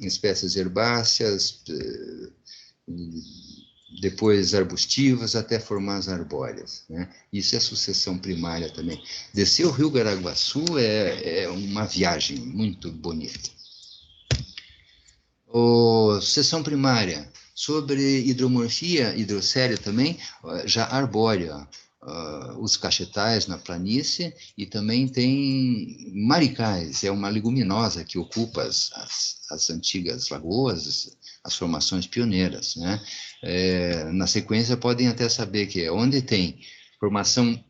em espécies herbáceas, depois arbustivas, até formar as arbóreas, né? Isso é sucessão primária também. Descer o rio Garaguaçu é uma viagem muito bonita. Sucessão primária, sobre hidromorfia, hidrossérie também, já arbórea, os cachetais na planície, e também tem maricais, é uma leguminosa que ocupa as antigas lagoas, as formações pioneiras, né? Na sequência, podem até saber que onde tem formação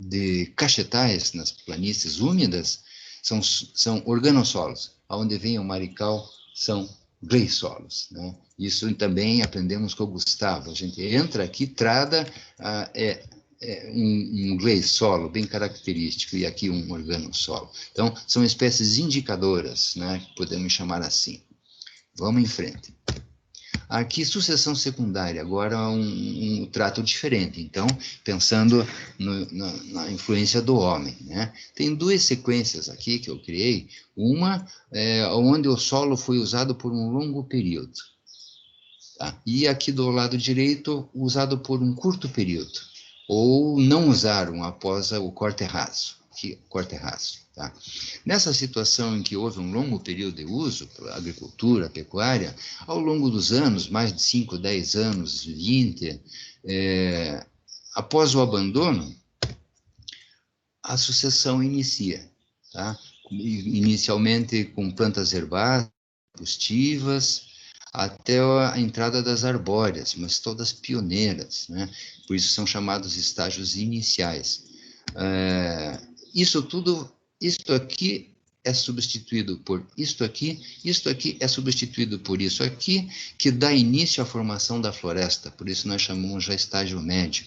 de cachetais nas planícies úmidas, são organossolos. Onde vem o marical, são gleissolos, né? Isso também aprendemos com o Gustavo. A gente entra aqui, trada um gleissolo bem característico, e aqui um organossolo. Então, são espécies indicadoras, né? Podemos chamar assim. Vamos em frente. Aqui, sucessão secundária, agora um trato diferente. Então, pensando na influência do homem, né? Tem duas sequências aqui que eu criei. Uma onde o solo foi usado por um longo período. Tá? E aqui do lado direito, usado por um curto período, ou não usaram após o corte raso. Aqui, corte raso. Tá? Nessa situação em que houve um longo período de uso pela agricultura, pecuária, ao longo dos anos, mais de 5, 10 anos, 20, após o abandono, a sucessão inicia. Tá? Inicialmente com plantas herbáceas, arbustivas, até a entrada das arbóreas, mas todas pioneiras, né? Por isso são chamados estágios iniciais. Isso tudo, isto aqui é substituído por isto aqui é substituído por isso aqui, que dá início à formação da floresta, por isso nós chamamos já estágio médio,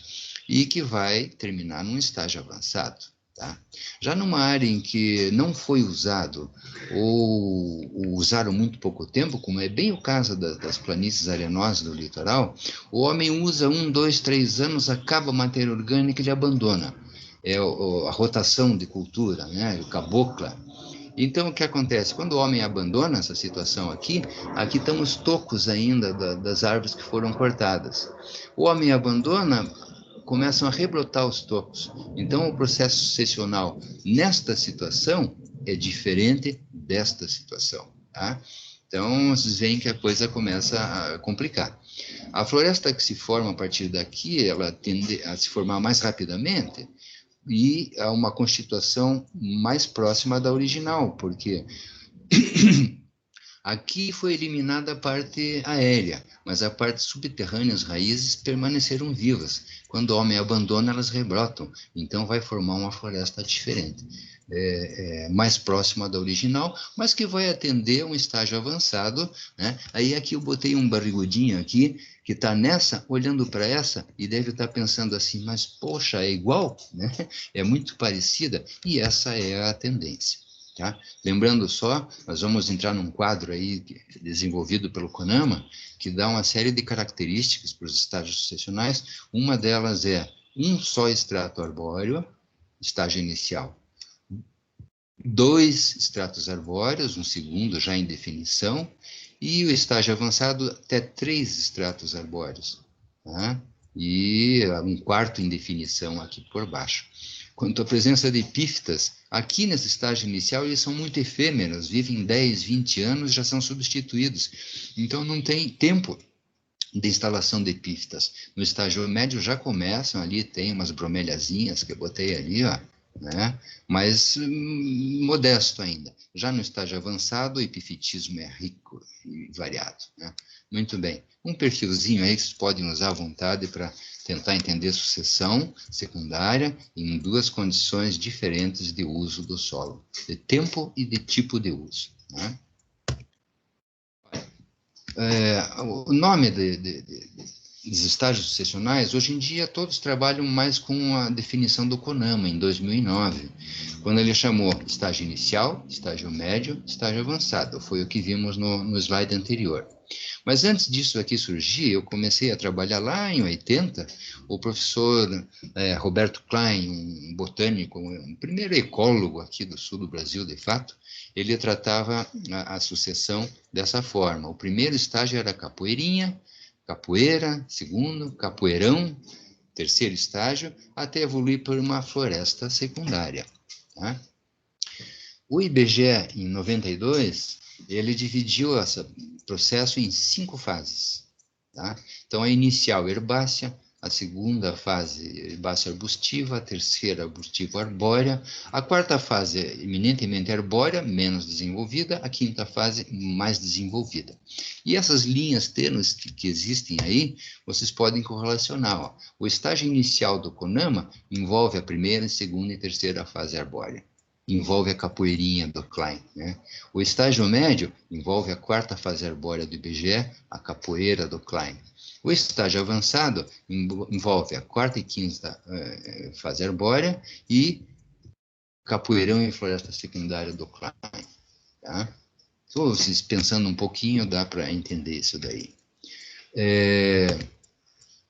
e que vai terminar num estágio avançado. Tá? Já numa área em que não foi usado ou usaram muito pouco tempo, como é bem o caso das planícies arenosas do litoral, o homem usa 1, 2, 3 anos, acaba a matéria orgânica e ele abandona. É a rotação de cultura, né? O cabocla. Então, o que acontece? Quando o homem abandona essa situação aqui estão os tocos ainda das árvores que foram cortadas. O homem abandona, começam a rebrotar os tocos. Então, o processo sucessional nesta situação é diferente desta situação. Tá? Então, vocês veem que a coisa começa a complicar. A floresta que se forma a partir daqui, ela tende a se formar mais rapidamente e a uma constituição mais próxima da original, porque aqui foi eliminada a parte aérea, mas a parte subterrânea, as raízes, permaneceram vivas. Quando o homem abandona, elas rebrotam. Então, vai formar uma floresta diferente, mais próxima da original, mas que vai atender a um estágio avançado. Né? Aí, aqui eu botei um barrigudinho aqui, que está nessa, olhando para essa, e deve estar pensando assim, mas, poxa, é igual? Né? É muito parecida, e essa é a tendência. Tá? Lembrando só, nós vamos entrar num quadro aí desenvolvido pelo CONAMA, que dá uma série de características para os estágios sucessionais. Uma delas é um só estrato arbóreo, estágio inicial. 2 estratos arbóreos, um segundo já em definição, e o estágio avançado até 3 estratos arbóreos. Tá? E um quarto em definição aqui por baixo. Quanto à presença de epífitas, aqui nesse estágio inicial eles são muito efêmeros, vivem 10, 20 anos e já são substituídos. Então não tem tempo de instalação de epífitas. No estágio médio já começam ali, tem umas bromelhazinhas que eu botei ali, ó, né? Mas modesto ainda. Já no estágio avançado, o epifitismo é rico e variado. Né? Muito bem. Um perfilzinho aí que vocês podem usar à vontade para tentar entender sucessão secundária em 2 condições diferentes de uso do solo, de tempo e de tipo de uso. Né? O nome dos estágios sucessionais, hoje em dia todos trabalham mais com a definição do CONAMA, em 2009, quando ele chamou estágio inicial, estágio médio, estágio avançado. Foi o que vimos no slide anterior. Mas antes disso aqui surgir, eu comecei a trabalhar lá em 80, o professor Roberto Klein, um botânico, um primeiro ecólogo aqui do sul do Brasil, de fato, ele tratava a sucessão dessa forma. O primeiro estágio era capoeirinha, capoeira, segundo, capoeirão, terceiro estágio, até evoluir para uma floresta secundária. Tá? O IBGE, em 92, ele dividiu esse processo em 5 fases. Tá? Então, a inicial, herbácea, a segunda fase, herbácea arbustiva, a terceira, arbustiva arbórea, a quarta fase, eminentemente arbórea, menos desenvolvida, a quinta fase, mais desenvolvida. E essas linhas tênues que existem aí, vocês podem correlacionar. Ó. O estágio inicial do CONAMA envolve a primeira, segunda e terceira fase arbórea. Envolve a capoeirinha do Klein. Né? O estágio médio envolve a quarta fase arbórea do IBGE, a capoeira do Klein. O estágio avançado envolve a quarta e quinta fase arbórea e capoeirão e floresta secundária do Klein. Tá? Então, vocês pensando um pouquinho, dá para entender isso daí.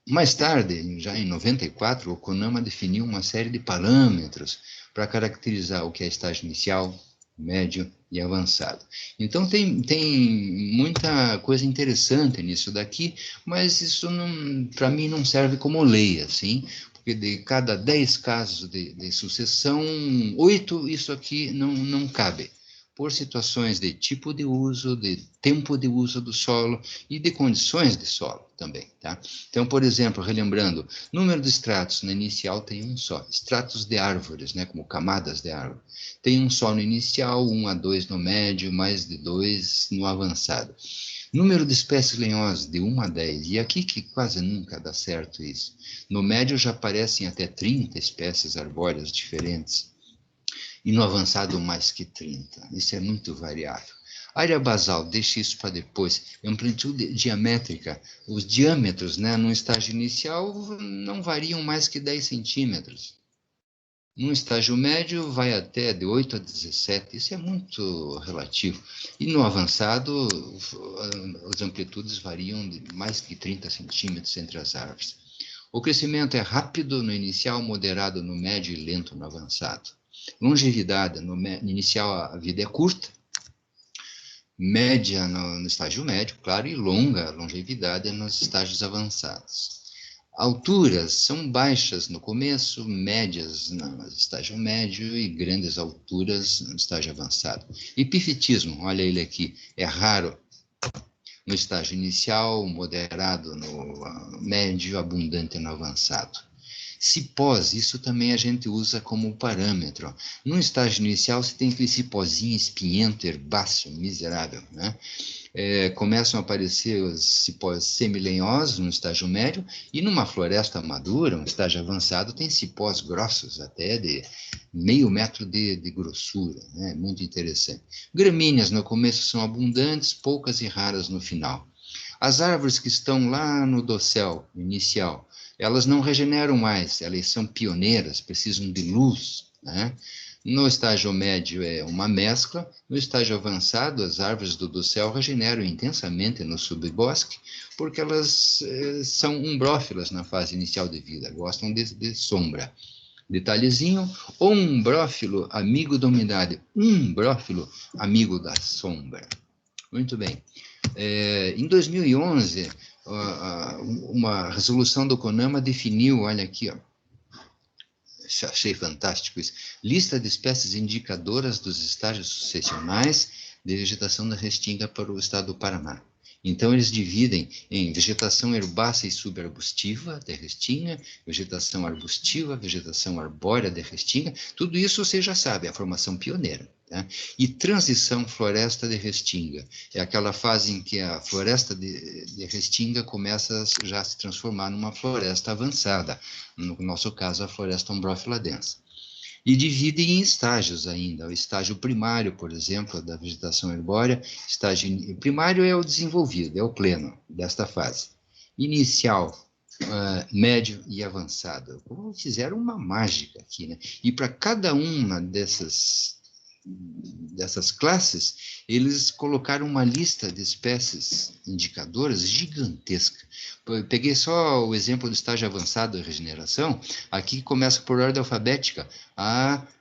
Mais tarde, já em 94, o CONAMA definiu uma série de parâmetros para caracterizar o que é estágio inicial, médio e avançado. Então, tem muita coisa interessante nisso daqui, mas isso, para mim, não serve como lei, assim, porque de cada 10 casos de sucessão, 8 isso aqui não cabe, por situações de tipo de uso, de tempo de uso do solo e de condições de solo também, tá? Então, por exemplo, relembrando, número de estratos no inicial tem um só, estratos de árvores, né, como camadas de árvore, tem um só no inicial, 1 a 2 no médio, mais de 2 no avançado. Número de espécies lenhosas, de 1 a 10, e aqui que quase nunca dá certo isso. No médio já aparecem até 30 espécies arbóreas diferentes, e no avançado mais que 30. Isso é muito variável. Área basal, deixe isso para depois. Amplitude diamétrica, os diâmetros, né, no estágio inicial não variam mais que 10 centímetros. No estágio médio vai até de 8 a 17, isso é muito relativo. E no avançado, as amplitudes variam de mais que 30 centímetros entre as árvores. O crescimento é rápido no inicial, moderado no médio e lento no avançado. Longevidade, no inicial a vida é curta, média no estágio médio, claro, e longa longevidade nos estágios avançados. Alturas são baixas no começo, médias no estágio médio e grandes alturas no estágio avançado. Epifitismo, olha ele aqui, é raro no estágio inicial, moderado no médio, abundante no avançado. Cipós, isso também a gente usa como parâmetro. No estágio inicial, você tem aquele cipózinho espinhento, herbáceo, miserável, né? Começam a aparecer os cipós semilenhosos no estágio médio, e numa floresta madura, um estágio avançado, tem cipós grossos, até de meio metro de grossura, né? Muito interessante. Gramíneas no começo são abundantes, poucas e raras no final. As árvores que estão lá no dossel inicial, elas não regeneram mais, elas são pioneiras, precisam de luz, né? No estágio médio é uma mescla, no estágio avançado as árvores do dossel regeneram intensamente no subbosque, porque elas são umbrófilas na fase inicial de vida, gostam de sombra. Detalhezinho, umbrófilo, amigo da umidade, umbrófilo, amigo da sombra. Muito bem. Em 2011, uma resolução do CONAMA definiu, olha aqui, ó, achei fantástico isso, lista de espécies indicadoras dos estágios sucessionais de vegetação da restinga para o estado do Paraná. Então, eles dividem em vegetação herbácea e subarbustiva de restinga, vegetação arbustiva, vegetação arbórea de restinga, tudo isso você já sabe, é a formação pioneira. Tá? E transição floresta de restinga, é aquela fase em que a floresta de restinga começa já a se transformar numa floresta avançada, no nosso caso, a floresta ombrófila densa. E divide em estágios ainda. O estágio primário, por exemplo, da vegetação herbórea, estágio primário é o desenvolvido, é o pleno desta fase. Inicial, médio e avançado. Como fizeram uma mágica aqui, né? E para cada uma dessas classes, eles colocaram uma lista de espécies indicadoras gigantesca. Eu peguei só o exemplo do estágio avançado de regeneração, aqui começa por ordem alfabética.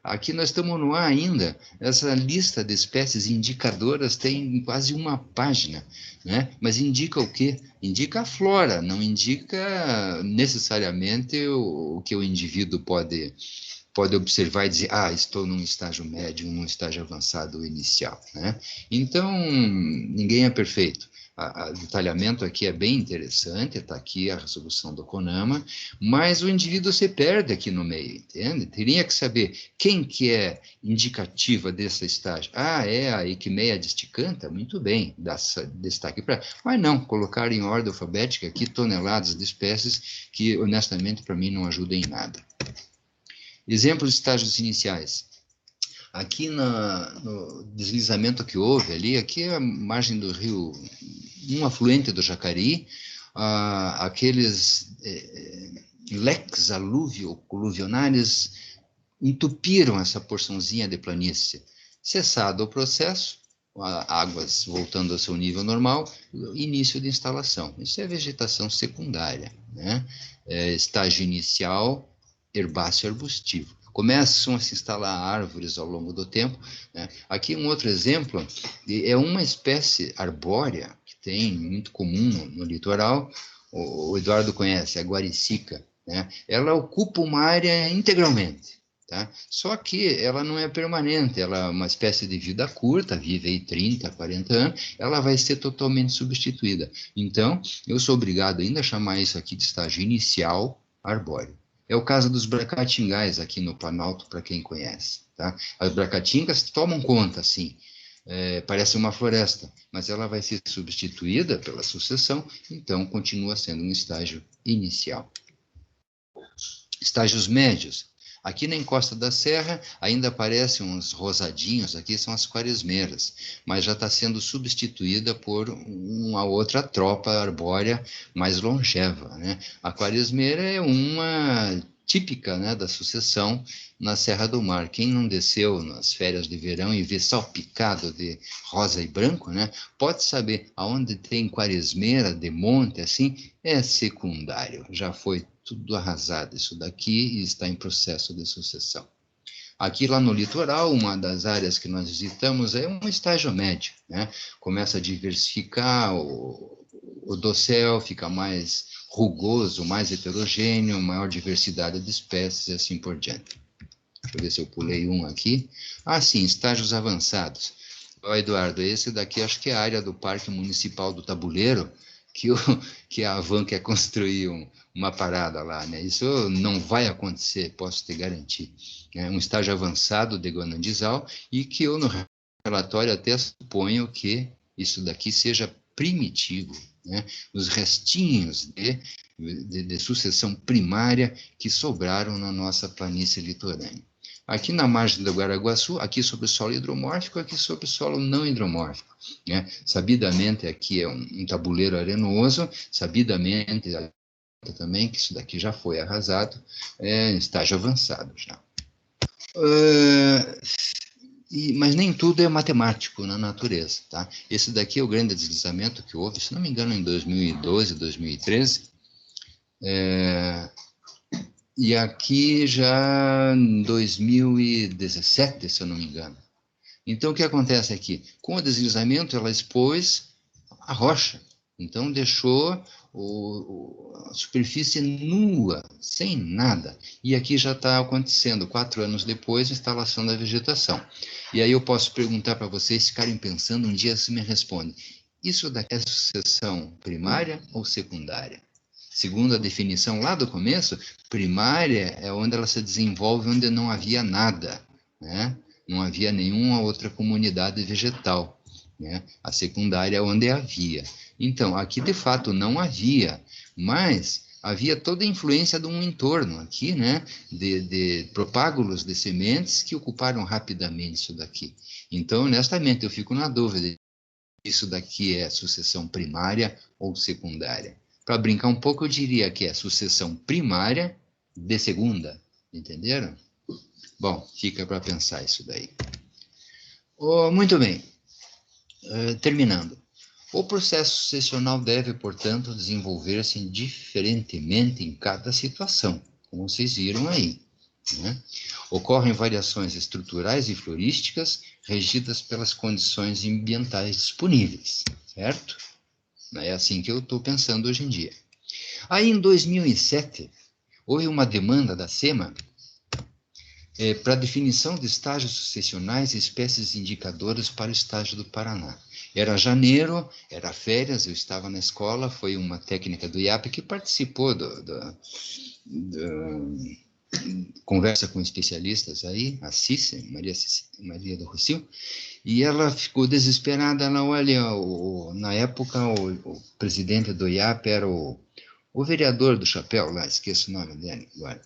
Aqui nós estamos no A ainda, essa lista de espécies indicadoras tem quase uma página, né? Mas indica o quê? Indica a flora, não indica necessariamente o que o indivíduo pode observar e dizer, estou num estágio médio, num estágio avançado inicial, né? Então, ninguém é perfeito. O detalhamento aqui é bem interessante, está aqui a resolução do CONAMA, mas o indivíduo se perde aqui no meio, entende? Teria que saber quem que é indicativa desse estágio. É a Equimea disticanta? Muito bem, dá destaque para... Mas não, colocar em ordem alfabética aqui toneladas de espécies que, honestamente, para mim não ajudam em nada. Exemplos de estágios iniciais. Aqui no deslizamento que houve ali, aqui é a margem do rio, um afluente do Jacareí, aqueles leques aluvio-coluvionários entupiram essa porçãozinha de planície. Cessado o processo, águas voltando ao seu nível normal, início de instalação. Isso é vegetação secundária, né? Estágio inicial, herbáceo arbustivo. começam a se instalar árvores ao longo do tempo, né? Aqui um outro exemplo é uma espécie arbórea que tem muito comum no litoral, o Eduardo conhece, a guaricica, né? Ela ocupa uma área integralmente, tá? Só que ela não é permanente, ela é uma espécie de vida curta, vive aí 30, 40 anos, ela vai ser totalmente substituída. Então, eu sou obrigado ainda a chamar isso aqui de estágio inicial arbóreo. É o caso dos bracatingais aqui no Planalto, para quem conhece, tá? As bracatingas tomam conta, sim, parece uma floresta, mas ela vai ser substituída pela sucessão, então continua sendo um estágio inicial. Estágios médios. Aqui na encosta da serra ainda aparecem uns rosadinhos, aqui são as quaresmeiras, mas já está sendo substituída por uma outra tropa arbórea mais longeva, né? A quaresmeira é uma típica, né, da sucessão na Serra do Mar. Quem não desceu nas férias de verão e vê salpicado de rosa e branco, né, pode saber aonde tem quaresmeira de monte, assim, é secundário, já foi tudo arrasado isso daqui e está em processo de sucessão. Aqui lá no litoral, uma das áreas que nós visitamos é um estágio médio, né? Começa a diversificar, o dossel fica mais rugoso, mais heterogêneo, maior diversidade de espécies e assim por diante. Deixa eu ver se eu pulei um aqui. Ah, sim, estágios avançados. Ó, Eduardo, esse daqui acho que é a área do Parque Municipal do Tabuleiro, que a Havan quer construir uma parada lá, né? Isso não vai acontecer, posso te garantir. É um estágio avançado de Guanandizal e que eu no relatório até suponho que isso daqui seja primitivo, né? Os restinhos de sucessão primária que sobraram na nossa planície litorânea. Aqui na margem do Guaraguaçu, aqui sobre o solo hidromórfico, aqui sobre o solo não hidromórfico, né? Sabidamente aqui é um tabuleiro arenoso, sabidamente também que isso daqui já foi arrasado, estágio avançado já. Mas nem tudo é matemático na natureza, tá? Esse daqui é o grande deslizamento que houve, se não me engano, em 2012, 2013, e aqui já em 2017, se eu não me engano. Então, o que acontece aqui? Com o deslizamento, ela expôs a rocha. Então, deixou a superfície nua, sem nada. E aqui já está acontecendo, 4 anos depois, a instalação da vegetação. E aí eu posso perguntar para vocês, ficarem pensando, um dia se me respondem, isso daqui é sucessão primária ou secundária? Segundo a definição lá do começo, primária é onde ela se desenvolve onde não havia nada, né? Não havia nenhuma outra comunidade vegetal, né? A secundária é onde havia. Então, aqui de fato não havia, mas havia toda a influência de um entorno aqui, né? De propágulos de sementes que ocuparam rapidamente isso daqui. Então, honestamente, eu fico na dúvida, isso daqui é sucessão primária ou secundária. Para brincar um pouco, eu diria que é sucessão primária de segunda, entenderam? Bom, fica para pensar isso daí. Muito bem, terminando. O processo sucessional deve, portanto, desenvolver-se diferentemente em cada situação, como vocês viram aí, né? Ocorrem variações estruturais e florísticas regidas pelas condições ambientais disponíveis, certo? É assim que eu estou pensando hoje em dia. Aí, em 2007, houve uma demanda da SEMA para definição de estágios sucessionais e espécies indicadoras para o estágio do Paraná. Era janeiro, era férias, eu estava na escola, foi uma técnica do IAP que participou da conversa com especialistas aí, a Cícia, Maria do Rocio, e ela ficou desesperada. Ela, olha, na época o presidente do IAP era o vereador do chapéu lá, esqueço o nome dele agora.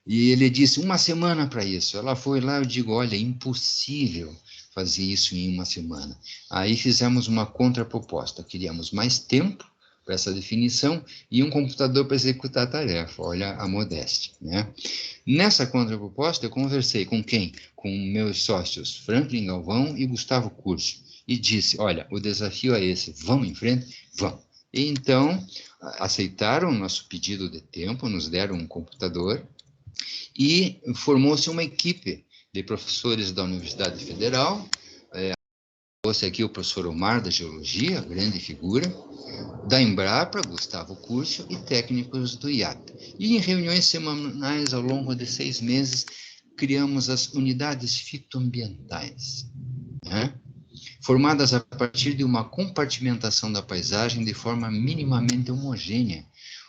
E ele disse, 1 semana para isso. Ela foi lá, eu digo, olha, impossível fazer isso em 1 semana. Aí fizemos uma contraproposta, queríamos mais tempo para essa definição e um computador para executar a tarefa, olha a modéstia, né? Nessa contraproposta eu conversei com quem? Com meus sócios Franklin Galvão e Gustavo Curso, e disse, olha, o desafio é esse, vamos em frente? Vamos. E então, aceitaram o nosso pedido de tempo, nos deram um computador, E formou-se uma equipe de professores da Universidade Federal, trouxe aqui o professor Omar, da Geologia, grande figura, da Embrapa, Gustavo Curcio, e técnicos do IAP. E em reuniões semanais, ao longo de 6 meses, criamos as unidades fitoambientais, né? Formadas a partir de uma compartimentação da paisagem de forma minimamente homogênea,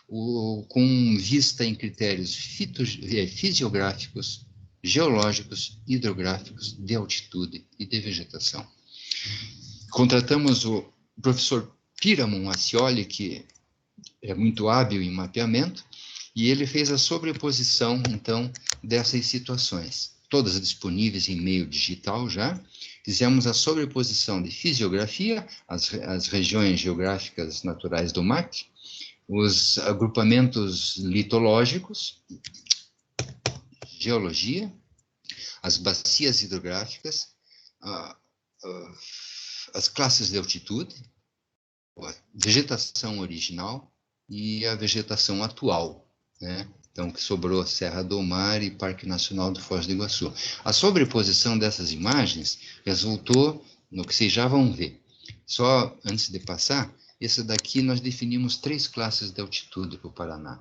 com vista em critérios fisiográficos, geológicos, hidrográficos, de altitude e de vegetação. Contratamos o professor Piramon Acioli, que é muito hábil em mapeamento, e ele fez a sobreposição, então, dessas situações, todas disponíveis em meio digital já. Fizemos a sobreposição de fisiografia, as regiões geográficas naturais do MAC, os agrupamentos litológicos, geologia, as bacias hidrográficas, as classes de altitude, a vegetação original e a vegetação atual, né? Então, que sobrou Serra do Mar e Parque Nacional do Foz do Iguaçu. A sobreposição dessas imagens resultou no que vocês já vão ver. Só antes de passar, esse daqui nós definimos 3 classes de altitude para o Paraná.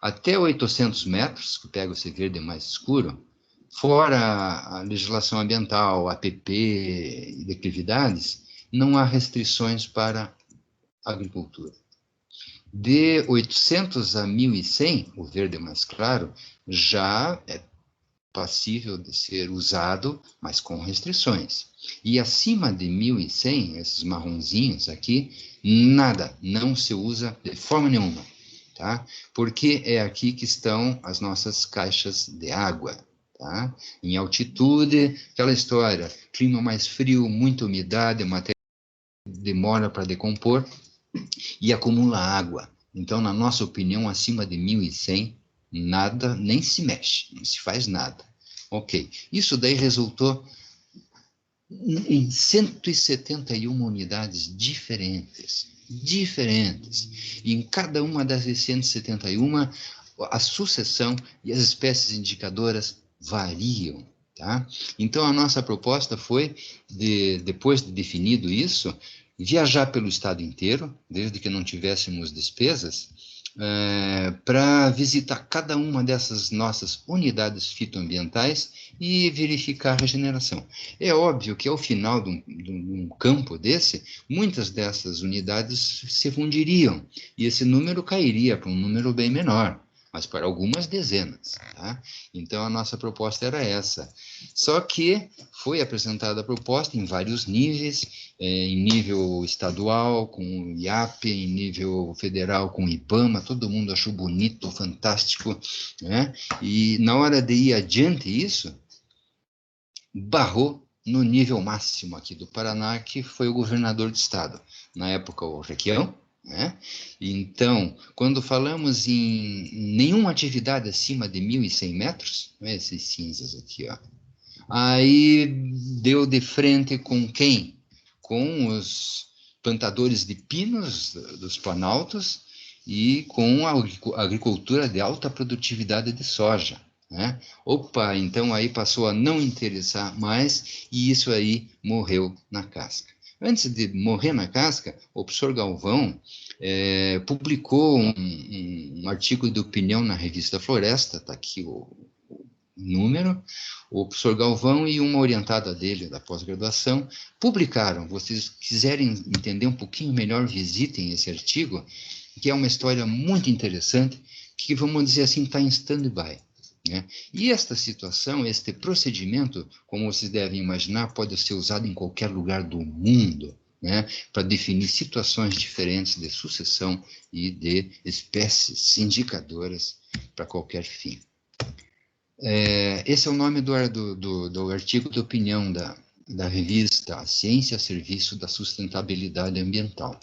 Até 800 metros, que pega esse verde mais escuro, fora a legislação ambiental, APP e declividades, não há restrições para a agricultura. De 800 a 1100, o verde mais claro, já é passível de ser usado, mas com restrições. E acima de 1100, esses marronzinhos aqui, nada, não se usa de forma nenhuma, tá? Porque é aqui que estão as nossas caixas de água, tá? Em altitude, aquela história, clima mais frio, muita umidade, matéria demora para decompor e acumula água. Então, na nossa opinião, acima de 1100, nada, nem se mexe, não se faz nada. Ok, isso daí resultou em 171 unidades diferentes. E em cada uma dessas 171, a sucessão e as espécies indicadoras variam, tá? Então, a nossa proposta foi, depois de definido isso, viajar pelo estado inteiro, desde que não tivéssemos despesas, para visitar cada uma dessas nossas unidades fitoambientais e verificar a regeneração. É óbvio que, ao final de um campo desse, muitas dessas unidades se fundiriam, e esse número cairia para um número bem menor, mas para algumas dezenas, tá? Então, a nossa proposta era essa. Só que foi apresentada a proposta em vários níveis, em nível estadual, com o IAP, em nível federal, com o IBAMA, todo mundo achou bonito, fantástico, né? E na hora de ir adiante isso, barrou no nível máximo aqui do Paraná, que foi o governador do estado, na época o Requião, né? Então, quando falamos em nenhuma atividade acima de 1.100 metros, né, esses cinzas aqui, ó, aí deu de frente com quem? Com os plantadores de pinos dos planaltos e com a agricultura de alta produtividade de soja, né? Opa, então aí passou a não interessar mais e isso aí morreu na casca. Antes de morrer na casca, o professor Galvão publicou um artigo de opinião na revista Floresta, está aqui o número, o professor Galvão e uma orientada dele da pós-graduação publicaram. Vocês quiserem entender um pouquinho melhor, visitem esse artigo, que é uma história muito interessante, que, vamos dizer assim, está em stand-by, né? E esta situação, este procedimento, como vocês devem imaginar, pode ser usado em qualquer lugar do mundo, né, para definir situações diferentes de sucessão e de espécies indicadoras para qualquer fim. Esse é o nome do artigo de opinião da revista Ciência a Serviço da Sustentabilidade Ambiental.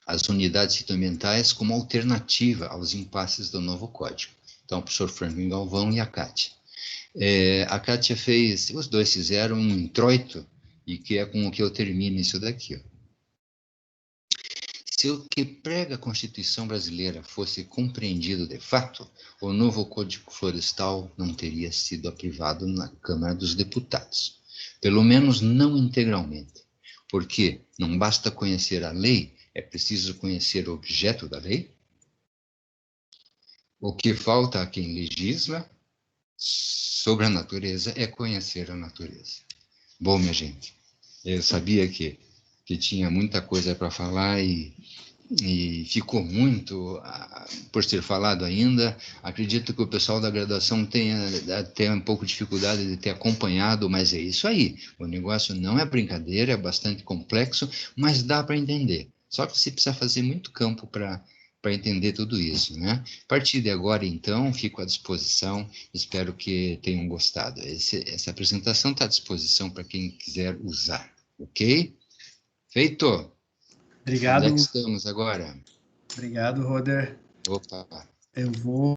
As unidades fitoambientais como alternativa aos impasses do novo código. Então, o professor Franklin Galvão e a Kátia. A Kátia fez, os dois fizeram um introito, e que é com o que eu termino isso daqui, ó. Se o que prega a Constituição brasileira fosse compreendido de fato, o novo Código Florestal não teria sido aprovado na Câmara dos Deputados. Pelo menos não integralmente. Porque não basta conhecer a lei, é preciso conhecer o objeto da lei. O que falta a quem legisla sobre a natureza é conhecer a natureza. Bom, minha gente, eu sabia que tinha muita coisa para falar e ficou muito por ser falado ainda. Acredito que o pessoal da graduação tenha até um pouco de dificuldade de ter acompanhado, mas é isso aí. O negócio não é brincadeira, é bastante complexo, mas dá para entender. Só que você precisa fazer muito campo para entender tudo isso, né? A partir de agora, então, fico à disposição. Espero que tenham gostado. Essa apresentação está à disposição para quem quiser usar, ok? Feito! Onde é que Obrigado, estamos agora? obrigado, Roder. Opa! Eu vou